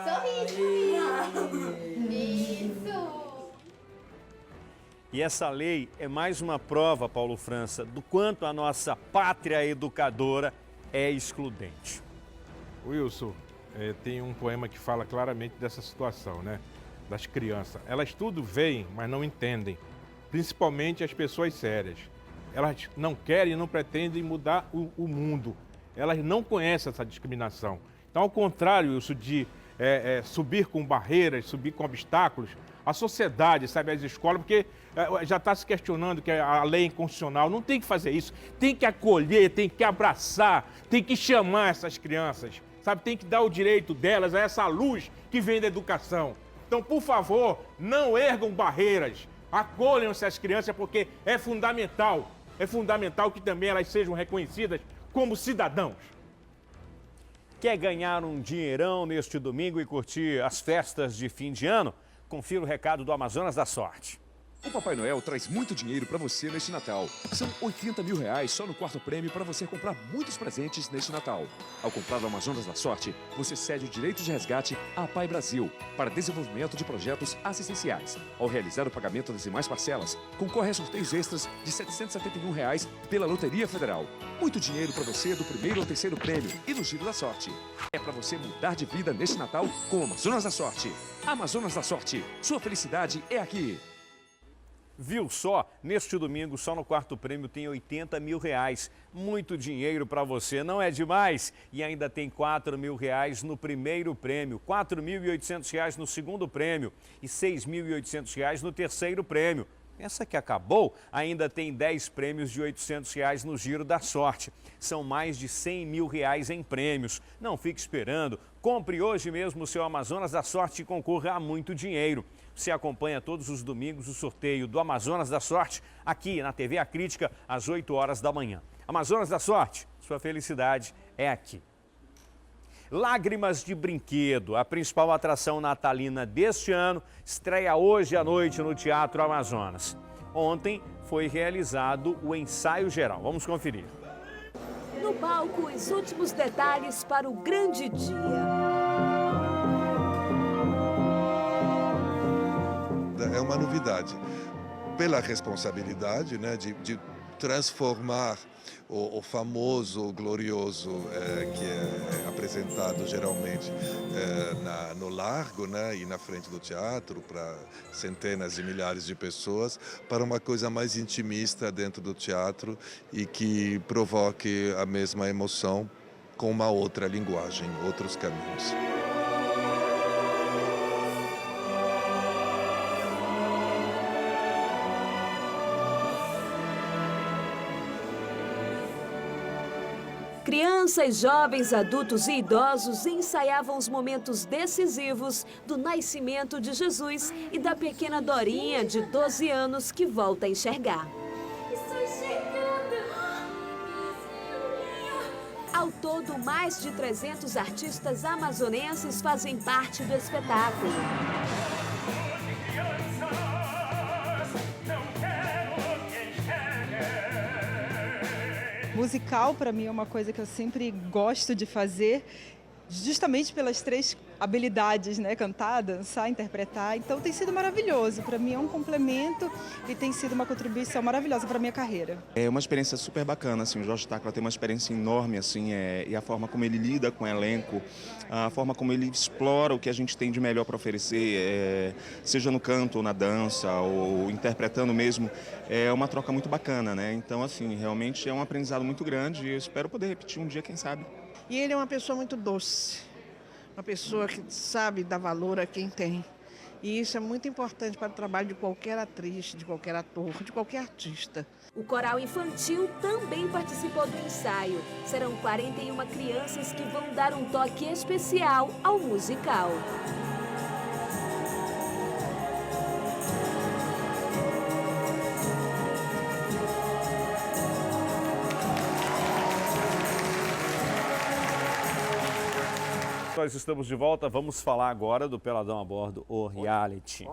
Sorriso. Isso. E essa lei é mais uma prova, Paulo França, do quanto a nossa pátria educadora é excludente. Wilson, tem um poema que fala claramente dessa situação, né? Das crianças. Elas tudo veem, mas não entendem. Principalmente as pessoas sérias. Elas não querem e não pretendem mudar o mundo. Elas não conhecem essa discriminação. Então, ao contrário, Wilson, de subir com barreiras, subir com obstáculos, a sociedade, sabe, as escolas, porque já está se questionando que a lei é inconstitucional. Não tem que fazer isso. Tem que acolher, tem que abraçar, tem que chamar essas crianças, sabe? Tem que dar o direito delas a essa luz que vem da educação. Então, por favor, não ergam barreiras. Acolham essas crianças, porque é fundamental que também elas sejam reconhecidas como cidadãos. Quer ganhar um dinheirão neste domingo e curtir as festas de fim de ano? Confira o recado do Amazonas da Sorte. O Papai Noel traz muito dinheiro para você neste Natal. São R$80 mil só no quarto prêmio para você comprar muitos presentes neste Natal. Ao comprar o Amazonas da Sorte, você cede o direito de resgate à Pai Brasil para desenvolvimento de projetos assistenciais. Ao realizar o pagamento das demais parcelas, concorre a sorteios extras de R$771 pela Loteria Federal. Muito dinheiro para você do primeiro ao terceiro prêmio e no Giro da Sorte. É para você mudar de vida neste Natal com o Amazonas da Sorte. Amazonas da Sorte, sua felicidade é aqui. Viu só? Neste domingo, só no quarto prêmio tem R$80 mil. Muito dinheiro para você, não é demais? E ainda tem R$4 mil no primeiro prêmio, R$4.800 no segundo prêmio e R$6.800 no terceiro prêmio. Essa que acabou ainda tem 10 prêmios de R$800 no Giro da Sorte. São mais de R$100 mil em prêmios. Não fique esperando. Compre hoje mesmo o seu Amazonas da Sorte e concorra a muito dinheiro. Você acompanha todos os domingos o sorteio do Amazonas da Sorte aqui na TV A Crítica às 8 horas da manhã. Amazonas da Sorte, sua felicidade é aqui. Lágrimas de Brinquedo, a principal atração natalina deste ano, estreia hoje à noite no Teatro Amazonas. Ontem foi realizado o ensaio geral. Vamos conferir. No palco, os últimos detalhes para o grande dia. É uma novidade, pela responsabilidade, né, de transformar o famoso, glorioso, que é apresentado geralmente no largo, né, e na frente do teatro para centenas de milhares de pessoas, para uma coisa mais intimista dentro do teatro e que provoque a mesma emoção com uma outra linguagem, outros caminhos. Crianças, jovens, adultos e idosos ensaiavam os momentos decisivos do nascimento de Jesus e da pequena Dorinha, de 12 anos, que volta a enxergar. Estou chegando! Ao todo, mais de 300 artistas amazonenses fazem parte do espetáculo. Musical, para mim, é uma coisa que eu sempre gosto de fazer, justamente pelas 3 habilidades, né? Cantar, dançar, interpretar. Então tem sido maravilhoso. Para mim é um complemento e tem sido uma contribuição maravilhosa para a minha carreira. É uma experiência super bacana, assim, o Jorge Tacla tem uma experiência enorme, assim, e a forma como ele lida com o elenco, a forma como ele explora o que a gente tem de melhor para oferecer, seja no canto ou na dança, ou interpretando mesmo, é uma troca muito bacana, né? Então, assim, realmente é um aprendizado muito grande e eu espero poder repetir um dia, quem sabe. E ele é uma pessoa muito doce, uma pessoa que sabe dar valor a quem tem. E isso é muito importante para o trabalho de qualquer atriz, de qualquer ator, de qualquer artista. O coral infantil também participou do ensaio. Serão 41 crianças que vão dar um toque especial ao musical. Nós estamos de volta, vamos falar agora do Peladão a Bordo, o reality.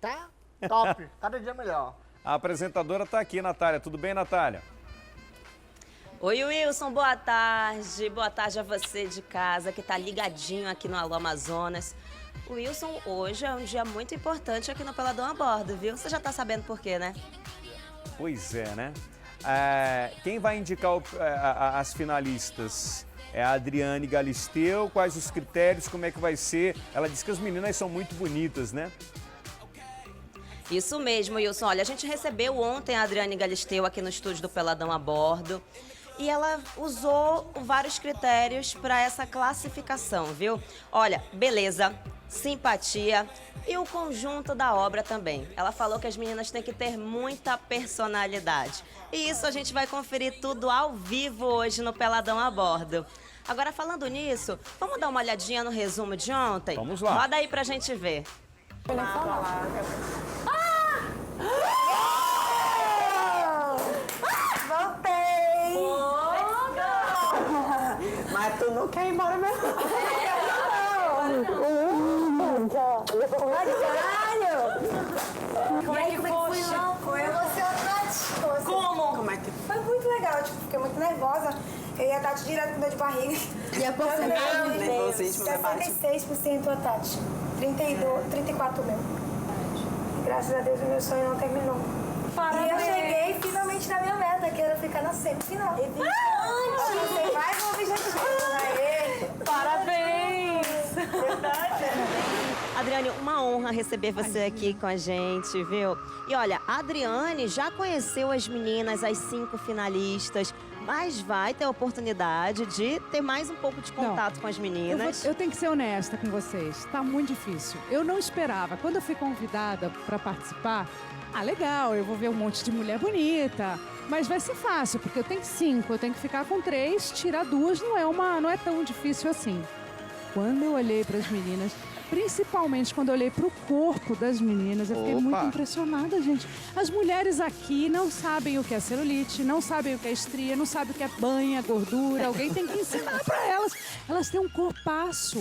Tá top, cada dia melhor. A apresentadora está aqui, Natália. Tudo bem, Natália? Oi, Wilson, boa tarde. Boa tarde a você de casa que está ligadinho aqui no Alô Amazonas. Wilson, hoje é um dia muito importante aqui no Peladão a Bordo, viu? Você já está sabendo por quê, né? Pois é, né? Quem vai indicar as finalistas? É a Adriane Galisteu. Quais os critérios? Como é que vai ser? Ela disse que as meninas são muito bonitas, né? Isso mesmo, Wilson. Olha, a gente recebeu ontem a Adriane Galisteu aqui no estúdio do Peladão a Bordo e ela usou vários critérios para essa classificação, viu? Olha, beleza, simpatia e o conjunto da obra também. Ela falou que as meninas têm que ter muita personalidade. E isso a gente vai conferir tudo ao vivo hoje no Peladão a Bordo. Agora, falando nisso, vamos dar uma olhadinha no resumo de ontem? Vamos lá. Roda aí pra gente ver. Voltei! Mas tu não quer ir embora mesmo? Como é que foi? Foi emocionante. Como é que Foi muito legal, tipo, fiquei muito nervosa. Eu ia a Tati direto com dor de barriga. E a porcentagem? Nervosismo, 66% a Tati. 34 meu. Graças a Deus o meu sonho não terminou. Parabéns. E eu cheguei finalmente na minha meta, que era ficar na semifinal. Você mais um objetivo. Parabéns! Verdade. Adriane, uma honra receber você aqui com a gente, viu? E olha, a Adriane já conheceu as meninas, as 5 finalistas, mas vai ter a oportunidade de ter mais um pouco de contato com as meninas. Eu tenho que ser honesta com vocês, está muito difícil. Eu não esperava. Quando eu fui convidada para participar, legal, eu vou ver um monte de mulher bonita, mas vai ser fácil, porque eu tenho 5, eu tenho que ficar com 3, tirar 2 não é tão difícil assim. quando eu olhei para as meninas, principalmente quando eu olhei para o corpo das meninas, eu fiquei muito impressionada, gente. As mulheres aqui não sabem o que é celulite, não sabem o que é estria, não sabem o que é banha, gordura. Alguém tem que ensinar para elas. Elas têm um corpaço.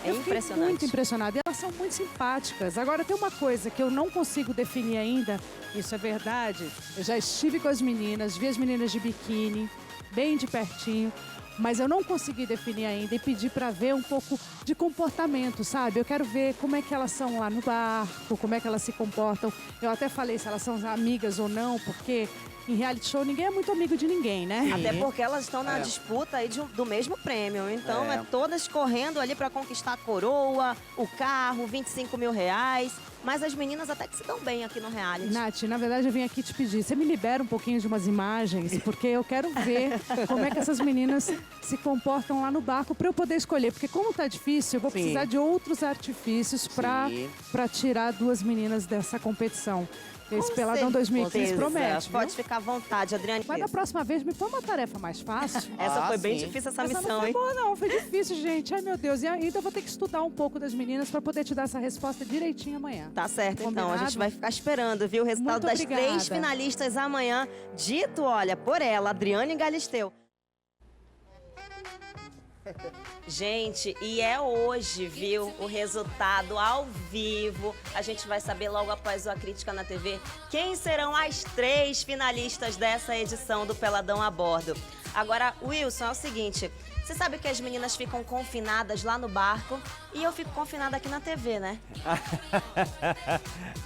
É impressionante. Muito impressionada. E elas são muito simpáticas. Agora, tem uma coisa que eu não consigo definir ainda, isso é verdade. Eu já estive com as meninas, vi as meninas de biquíni, bem de pertinho. Mas eu não consegui definir ainda e pedir para ver um pouco de comportamento, sabe? Eu quero ver como é que elas são lá no barco, como é que elas se comportam. Eu até falei se elas são amigas ou não, porque em reality show ninguém é muito amigo de ninguém, né? Até porque elas estão na disputa aí do mesmo prêmio. Então, é todas correndo ali para conquistar a coroa, o carro, 25 mil reais. Mas as meninas até que se dão bem aqui no reality. Nath, na verdade eu vim aqui te pedir, você me libera um pouquinho de umas imagens, porque eu quero ver como é que essas meninas se comportam lá no barco para eu poder escolher. Porque como tá difícil, eu vou precisar de outros artifícios para tirar duas meninas dessa competição. Esse Peladão 2015 promete. Pode ficar à vontade, Adriane. Mas da próxima vez me põe uma tarefa mais fácil. Essa foi bem difícil, essa missão, não foi hein? boa, não. Foi difícil, gente. Ai, meu Deus. E ainda eu vou ter que estudar um pouco das meninas para poder te dar essa resposta direitinho amanhã. Tá certo, Combinado? então. A gente vai ficar esperando, viu? O resultado das 3 finalistas amanhã. Dito, olha, por ela, Adriane Galisteu. Gente, e é hoje, viu, o resultado ao vivo. A gente vai saber logo após o A Crítica na TV quem serão as 3 finalistas dessa edição do Peladão a Bordo. Agora, Wilson, é o seguinte, você sabe que as meninas ficam confinadas lá no barco e eu fico confinada aqui na TV, né?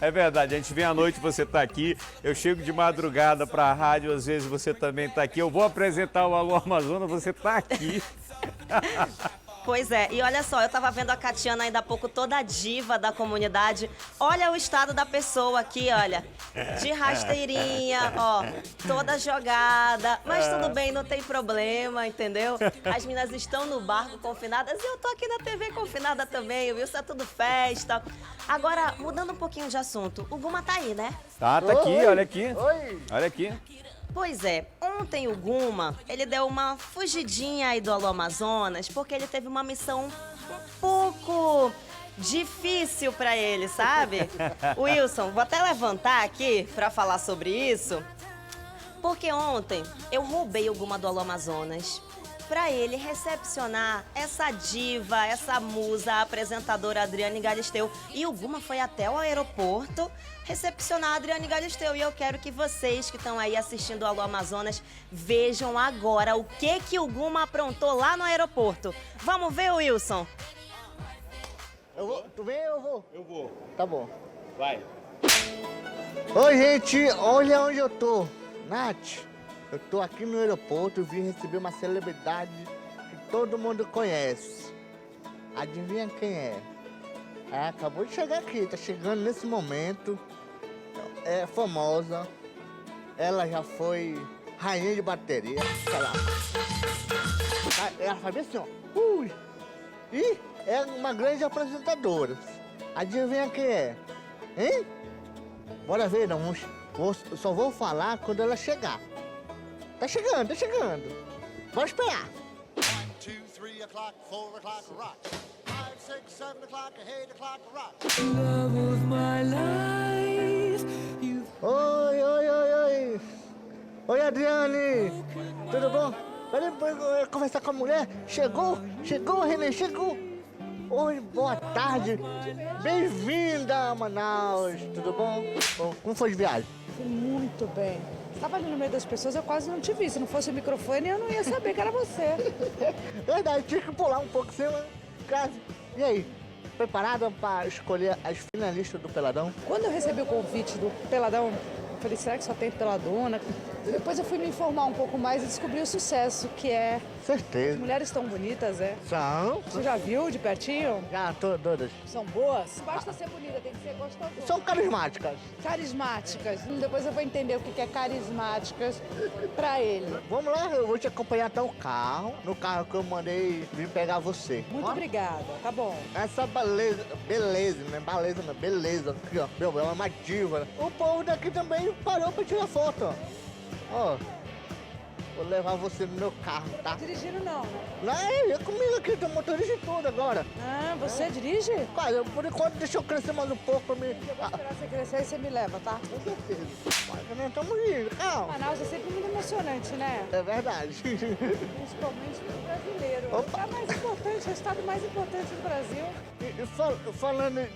É verdade, a gente vem à noite, você tá aqui, eu chego de madrugada pra rádio, às vezes você também tá aqui, eu vou apresentar o Alô Amazonas, você tá aqui. Pois é, e olha só, eu tava vendo a Catiana ainda há pouco, toda a diva da comunidade. Olha o estado da pessoa aqui, olha. De rasteirinha, ó, toda jogada. Mas tudo bem, não tem problema, entendeu? As meninas estão no barco confinadas e eu tô aqui na TV confinada também, viu? Isso é tudo festa. Agora, mudando um pouquinho de assunto, o Guma tá aí, né? Tá aqui, olha aqui. Olha aqui. Pois é, ontem o Guma, ele deu uma fugidinha aí do Alô Amazonas, porque ele teve uma missão um pouco difícil pra ele, sabe? Wilson, vou até levantar aqui pra falar sobre isso, porque ontem eu roubei o Guma do Alô Amazonas pra ele recepcionar essa diva, essa musa, a apresentadora Adriane Galisteu. E o Guma foi até o aeroporto recepcionar a Adriane Galisteu. E eu quero que vocês que estão aí assistindo o Alô Amazonas vejam agora o que o Guma aprontou lá no aeroporto. Vamos ver, Wilson? Eu vou. Tu vem ou eu vou? Eu vou. Tá bom. Vai. Oi, gente. Olha onde eu tô. Nath, eu tô aqui no aeroporto e vim receber uma celebridade que todo mundo conhece. Adivinha quem é? Acabou de chegar aqui, tá chegando nesse momento. É famosa. Ela já foi rainha de bateria. Sei lá. Ela sabia assim, ó. E é uma grande apresentadora. Adivinha quem é? Hein? Bora ver, não. Só vou falar quando ela chegar. Tá chegando, tá chegando. Bora esperar. 1, 2, 3 o'clock, 4 o'clock, rock. 5, 6, 7 o'clock, 8 o'clock, rock. Love of my life. Oi. Oi, Adriane. Tudo bom? Peraí, eu ia conversar com a mulher. Chegou, Renê, chegou. Oi, boa tarde. Bem-vinda a Manaus. Tudo bom? Como foi de viagem? Fui muito bem. Estava ali no meio das pessoas, eu quase não te vi. Se não fosse o microfone, eu não ia saber que era você. Verdade, tinha que pular um pouco sem casa. E aí, preparada para escolher as finalistas do Peladão? Quando eu recebi o convite do Peladão, eu falei, será que só tem peladona? Depois eu fui me informar um pouco mais e descobri o sucesso, que é... Certeza. As mulheres tão bonitas, é? São. Você já viu de pertinho? Já, todas. São boas? Não basta ser bonita, tem que ser gostosa. São carismáticas. Carismáticas. Depois eu vou entender o que é carismáticas pra ele. Vamos lá, eu vou te acompanhar até o carro. No carro que eu mandei vir pegar você. Muito obrigada, tá bom. Essa beleza, beleza. Aqui, ó, meu, ela é uma diva. O povo daqui também parou pra tirar foto, ó. Vou levar você no meu carro, tá? Dirigindo não, né? Não, é comigo aqui, tem motorista e tudo agora. Ah, você dirige? Cara, por enquanto deixa eu crescer mais um pouco pra mim. Eu vou esperar você crescer e você me leva, tá? Com certeza. Mas nós estamos indo, calma. Manaus é sempre muito emocionante, né? É verdade. Principalmente para o brasileiro. É o lugar mais importante, é o estado mais importante do Brasil. E falando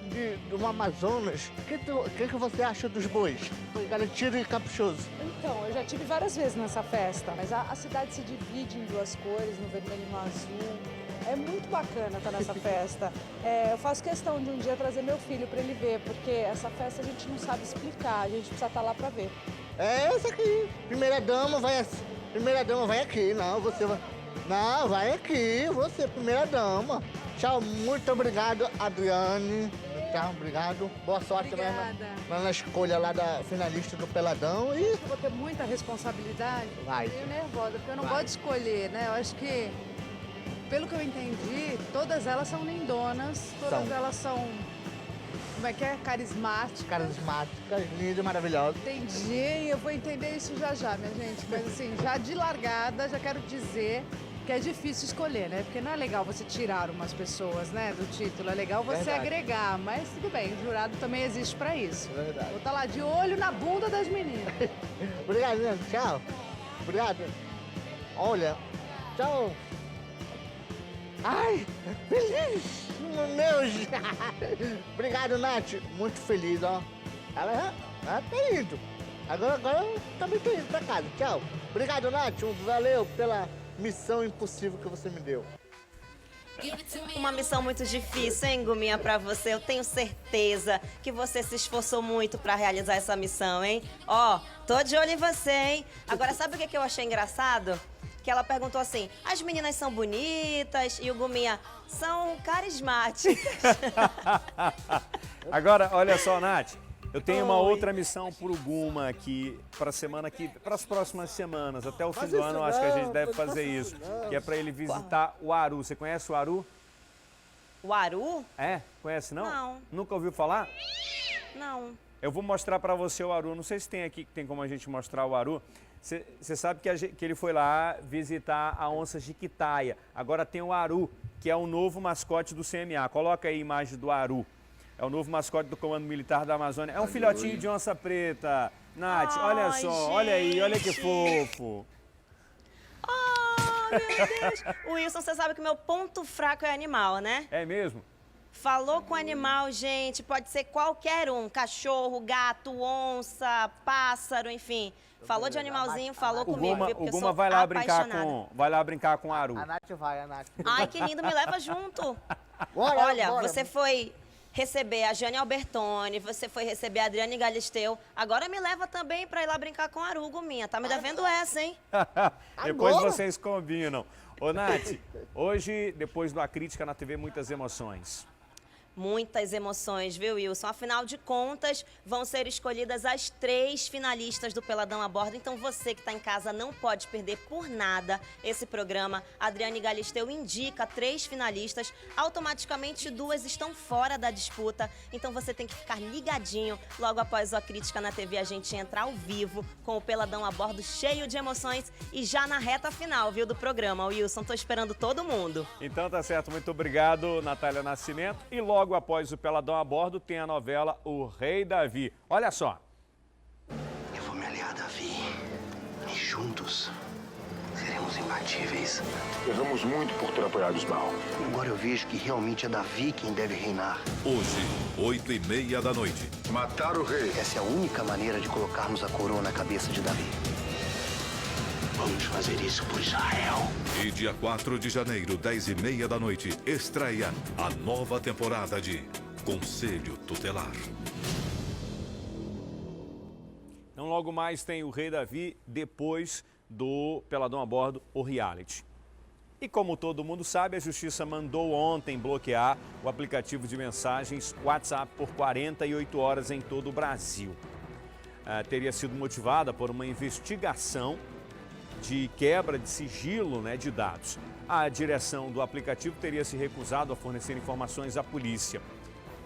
do Amazonas, o que você acha dos bois? Garantido e caprichoso. Então, eu já tive várias vezes nessa festa, mas a cidade se divide em duas cores, no vermelho e no azul. É muito bacana estar nessa festa. Eu faço questão de um dia trazer meu filho para ele ver, porque essa festa a gente não sabe explicar, a gente precisa estar lá para ver. É essa aqui. Primeira dama vai aqui. Não, você vai... Não, vai aqui, você, primeira dama. Tchau, muito obrigado, Adriane. Tchau, obrigado. Boa sorte na escolha lá da finalista do Peladão. E eu vou ter muita responsabilidade. Vai. Meio nervosa, porque eu não gosto de escolher, né? Eu acho que, pelo que eu entendi, todas elas são lindonas, todas elas são, como é que é? Carismáticas. Carismáticas, lindas e maravilhosas. Entendi, e eu vou entender isso já, minha gente. Mas assim, já de largada, já quero dizer que é difícil escolher, né? Porque não é legal você tirar umas pessoas, né, do título. É legal você agregar, mas tudo bem, o jurado também existe pra isso. Verdade. Vou estar lá de olho na bunda das meninas. Obrigado, né? Tchau. Obrigado. Olha, tchau. Ai, feliz! Meu Deus! Obrigado, Nath. Muito feliz, ó. Ela tá indo. Agora eu também tô indo pra casa. Tchau. Obrigado, Nath. Valeu pela missão impossível que você me deu. Uma missão muito difícil, hein, Guminha, pra você. Eu tenho certeza que você se esforçou muito pra realizar essa missão, hein? Ó, tô de olho em você, hein? Agora, sabe o que eu achei engraçado? Que ela perguntou assim, as meninas são bonitas e o Guminha, são carismáticas. Agora, olha só, Nath. Eu tenho uma outra missão pro Guma aqui, para as próximas semanas. Até o fim do ano, acho que a gente deve fazer isso. Que é para ele visitar o Aru. Você conhece o Aru? O Aru? É? Conhece, não? Não. Nunca ouviu falar? Não. Eu vou mostrar para você o Aru. Não sei se tem aqui, tem como a gente mostrar o Aru. Você sabe que ele foi lá visitar a onça jiquitaia. Agora tem o Aru, que é o novo mascote do CMA. Coloca aí a imagem do Aru. É o novo mascote do Comando Militar da Amazônia. É um filhotinho de onça preta. Nath, olha só, gente. Olha aí, olha que fofo. Oh, meu Deus. Wilson, você sabe que meu ponto fraco é animal, né? É mesmo? Falou com animal, gente, pode ser qualquer um. Cachorro, gato, onça, pássaro, enfim. Falou de animalzinho, falou comigo, viu? O Guma vai lá brincar com o Aru. A Nath vai, a Nath. Ai, que lindo, me leva junto. Bora. Você foi receber a Jane Albertoni, você foi receber a Adriane Galisteu. Agora me leva também pra ir lá brincar com a Aru, Guminha. Tá me devendo essa, hein? Depois vocês combinam. Ô, Nath, hoje, depois do A Crítica na TV, muitas emoções. Muitas emoções, viu, Wilson? Afinal de contas, vão ser escolhidas as 3 finalistas do Peladão a Bordo. Então, você que está em casa não pode perder por nada esse programa. A Adriane Galisteu indica 3 finalistas. Automaticamente, 2 estão fora da disputa. Então, você tem que ficar ligadinho. Logo após a Crítica na TV, a gente entra ao vivo com o Peladão a Bordo cheio de emoções. E já na reta final, viu, do programa. Wilson, tô esperando todo mundo. Então, tá certo. Muito obrigado, Natália Nascimento. E logo após o Peladão a Bordo, tem a novela O Rei Davi. Olha só. Eu vou me aliar a Davi. E juntos seremos imbatíveis. Erramos muito por ter apoiado os Baal. Agora eu vejo que realmente é Davi quem deve reinar. Hoje, 8h30 da noite. Matar o rei. Essa é a única maneira de colocarmos a coroa na cabeça de Davi. Vamos fazer isso por Israel. E dia 4 de janeiro, 10h30 da noite, estreia a nova temporada de Conselho Tutelar. Então logo mais tem o Rei Davi, depois do Peladão a Bordo, o reality. E como todo mundo sabe, a Justiça mandou ontem bloquear o aplicativo de mensagens WhatsApp por 48 horas em todo o Brasil. Teria sido motivada por uma investigação de quebra de sigilo, de dados. A direção do aplicativo teria se recusado a fornecer informações à polícia.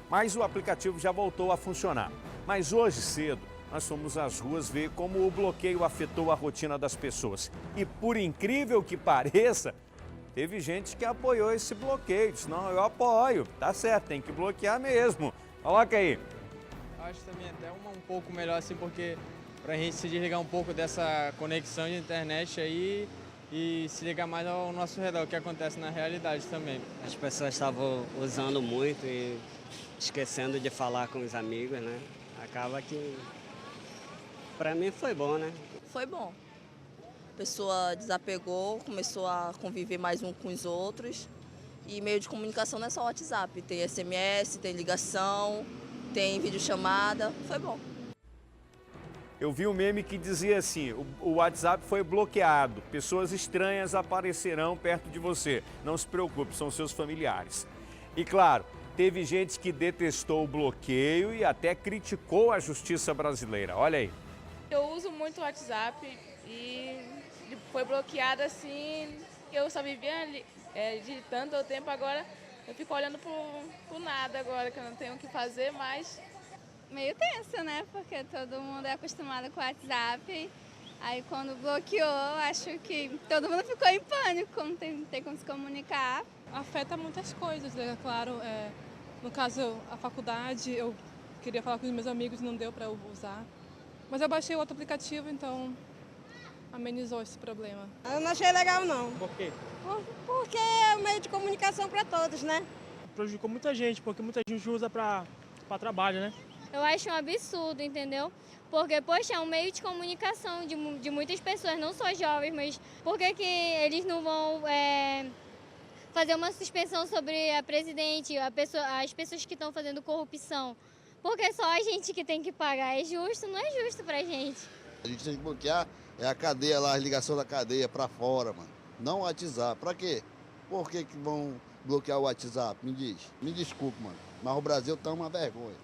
Mas o aplicativo já voltou a funcionar. Mas hoje cedo, nós fomos às ruas ver como o bloqueio afetou a rotina das pessoas. E por incrível que pareça, teve gente que apoiou esse bloqueio. Disse, não, eu apoio, tá certo, tem que bloquear mesmo. Coloca aí. Acho também até um pouco melhor assim, porque pra gente se desligar um pouco dessa conexão de internet aí e se ligar mais ao nosso redor, o que acontece na realidade também. As pessoas estavam usando muito e esquecendo de falar com os amigos, né? Acaba que, pra mim, foi bom, né? Foi bom. A pessoa desapegou, começou a conviver mais um com os outros. E meio de comunicação não é só WhatsApp, tem SMS, tem ligação, tem videochamada, foi bom. Eu vi um meme que dizia assim, o WhatsApp foi bloqueado, pessoas estranhas aparecerão perto de você. Não se preocupe, são seus familiares. E claro, teve gente que detestou o bloqueio e até criticou a justiça brasileira. Olha aí. Eu uso muito o WhatsApp e foi bloqueado assim, eu só vivia digitando todo o tempo, agora eu fico olhando pro nada agora, que eu não tenho o que fazer, mas... Meio tenso, né? Porque todo mundo é acostumado com o WhatsApp. Aí quando bloqueou, acho que todo mundo ficou em pânico, não tem como se comunicar. Afeta muitas coisas, né? Claro, no caso, a faculdade, eu queria falar com os meus amigos, não deu para eu usar. Mas eu baixei outro aplicativo, então amenizou esse problema. Eu não achei legal, não. Por quê? Porque é um meio de comunicação para todos, né? Prejudicou muita gente, porque muita gente usa para trabalho, né? Eu acho um absurdo, entendeu? Porque, poxa, é um meio de comunicação de muitas pessoas, não só jovens, mas por que eles não vão fazer uma suspensão sobre a presidente, as pessoas que estão fazendo corrupção? Porque só a gente que tem que pagar. É justo? Não é justo pra gente. A gente tem que bloquear a cadeia lá, a ligação da cadeia pra fora, mano. Não o WhatsApp. Pra quê? Por que vão bloquear o WhatsApp? Me diz. Me desculpe, mano. Mas o Brasil tá uma vergonha.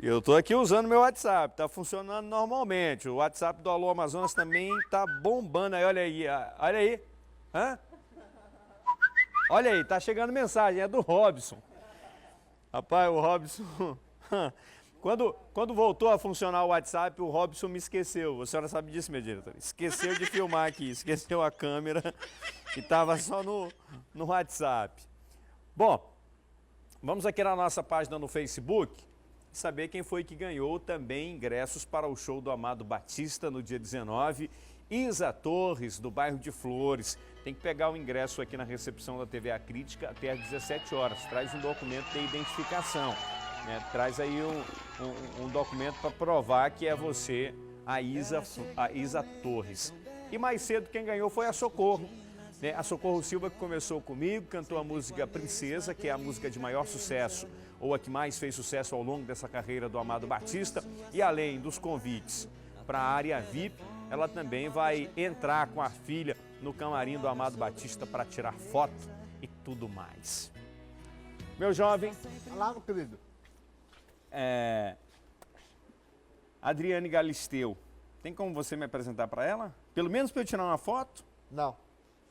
Eu tô aqui usando meu WhatsApp, tá funcionando normalmente. O WhatsApp do Alô Amazonas também tá bombando aí, olha aí. Olha aí. Hã? Olha aí, tá chegando mensagem, é do Robson. Rapaz, o Robson... Quando voltou a funcionar o WhatsApp, o Robson me esqueceu. A senhora sabe disso, minha diretora? Esqueceu de filmar aqui, esqueceu a câmera e tava só no WhatsApp. Bom, vamos aqui na nossa página no Facebook saber quem foi que ganhou também ingressos para o show do Amado Batista no dia 19. Isa Torres, do bairro de Flores. Tem que pegar o ingresso aqui na recepção da TV A Crítica até às 17 horas. Traz um documento de identificação. Né? Traz aí um documento para provar que é você, a Isa Torres. E mais cedo quem ganhou foi a Socorro. Né? A Socorro Silva, que começou comigo, cantou a música Princesa, que é a música de maior sucesso, ou a que mais fez sucesso ao longo dessa carreira do Amado Batista. E além dos convites para a área VIP, ela também vai entrar com a filha no camarim do Amado Batista para tirar foto e tudo mais. Meu jovem... Olá, meu querido. Adriane Galisteu, tem como você me apresentar para ela? Pelo menos para eu tirar uma foto? Não,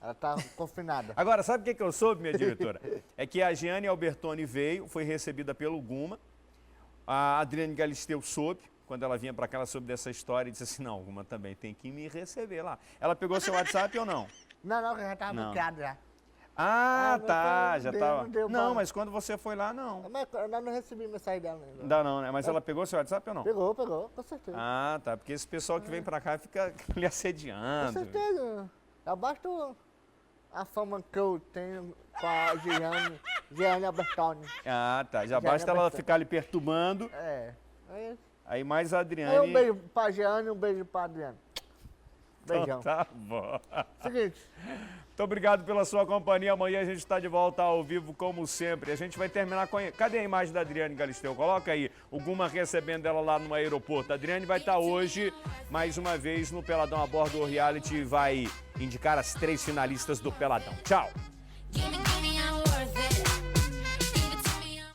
ela está confinada. Agora, sabe o que eu soube, minha diretora? É que a Giane Albertoni veio, foi recebida pelo Guma, a Adriane Galisteu soube, quando ela vinha para cá, ela soube dessa história e disse assim, não, Guma também tem que me receber lá. Ela pegou seu WhatsApp ou não? Não, já estava bloqueado já. Ah, tá, já estava. Não, bom. mas quando você foi lá, não. Mas eu não recebi mensagem dela ainda. Ainda não, né? Mas ela pegou seu WhatsApp ou não? Pegou, com certeza. Ah, tá, porque esse pessoal que vem pra cá fica lhe assediando. Com certeza. Já basta a fama que eu tenho com a Giane Albertoni. Ah, tá, já basta ela ficar lhe perturbando. Aí mais a Adriane... Aí um beijo pra Giane e um beijo pra Adriane. Beijão. Então, tá bom. Seguinte... Muito obrigado pela sua companhia. Amanhã a gente está de volta ao vivo, como sempre. A gente vai terminar com... Cadê a imagem da Adriane Galisteu? Coloca aí. O Guma recebendo ela lá no aeroporto. A Adriane vai estar hoje, mais uma vez, no Peladão a Bordo do Reality. Vai indicar as 3 finalistas do Peladão. Tchau!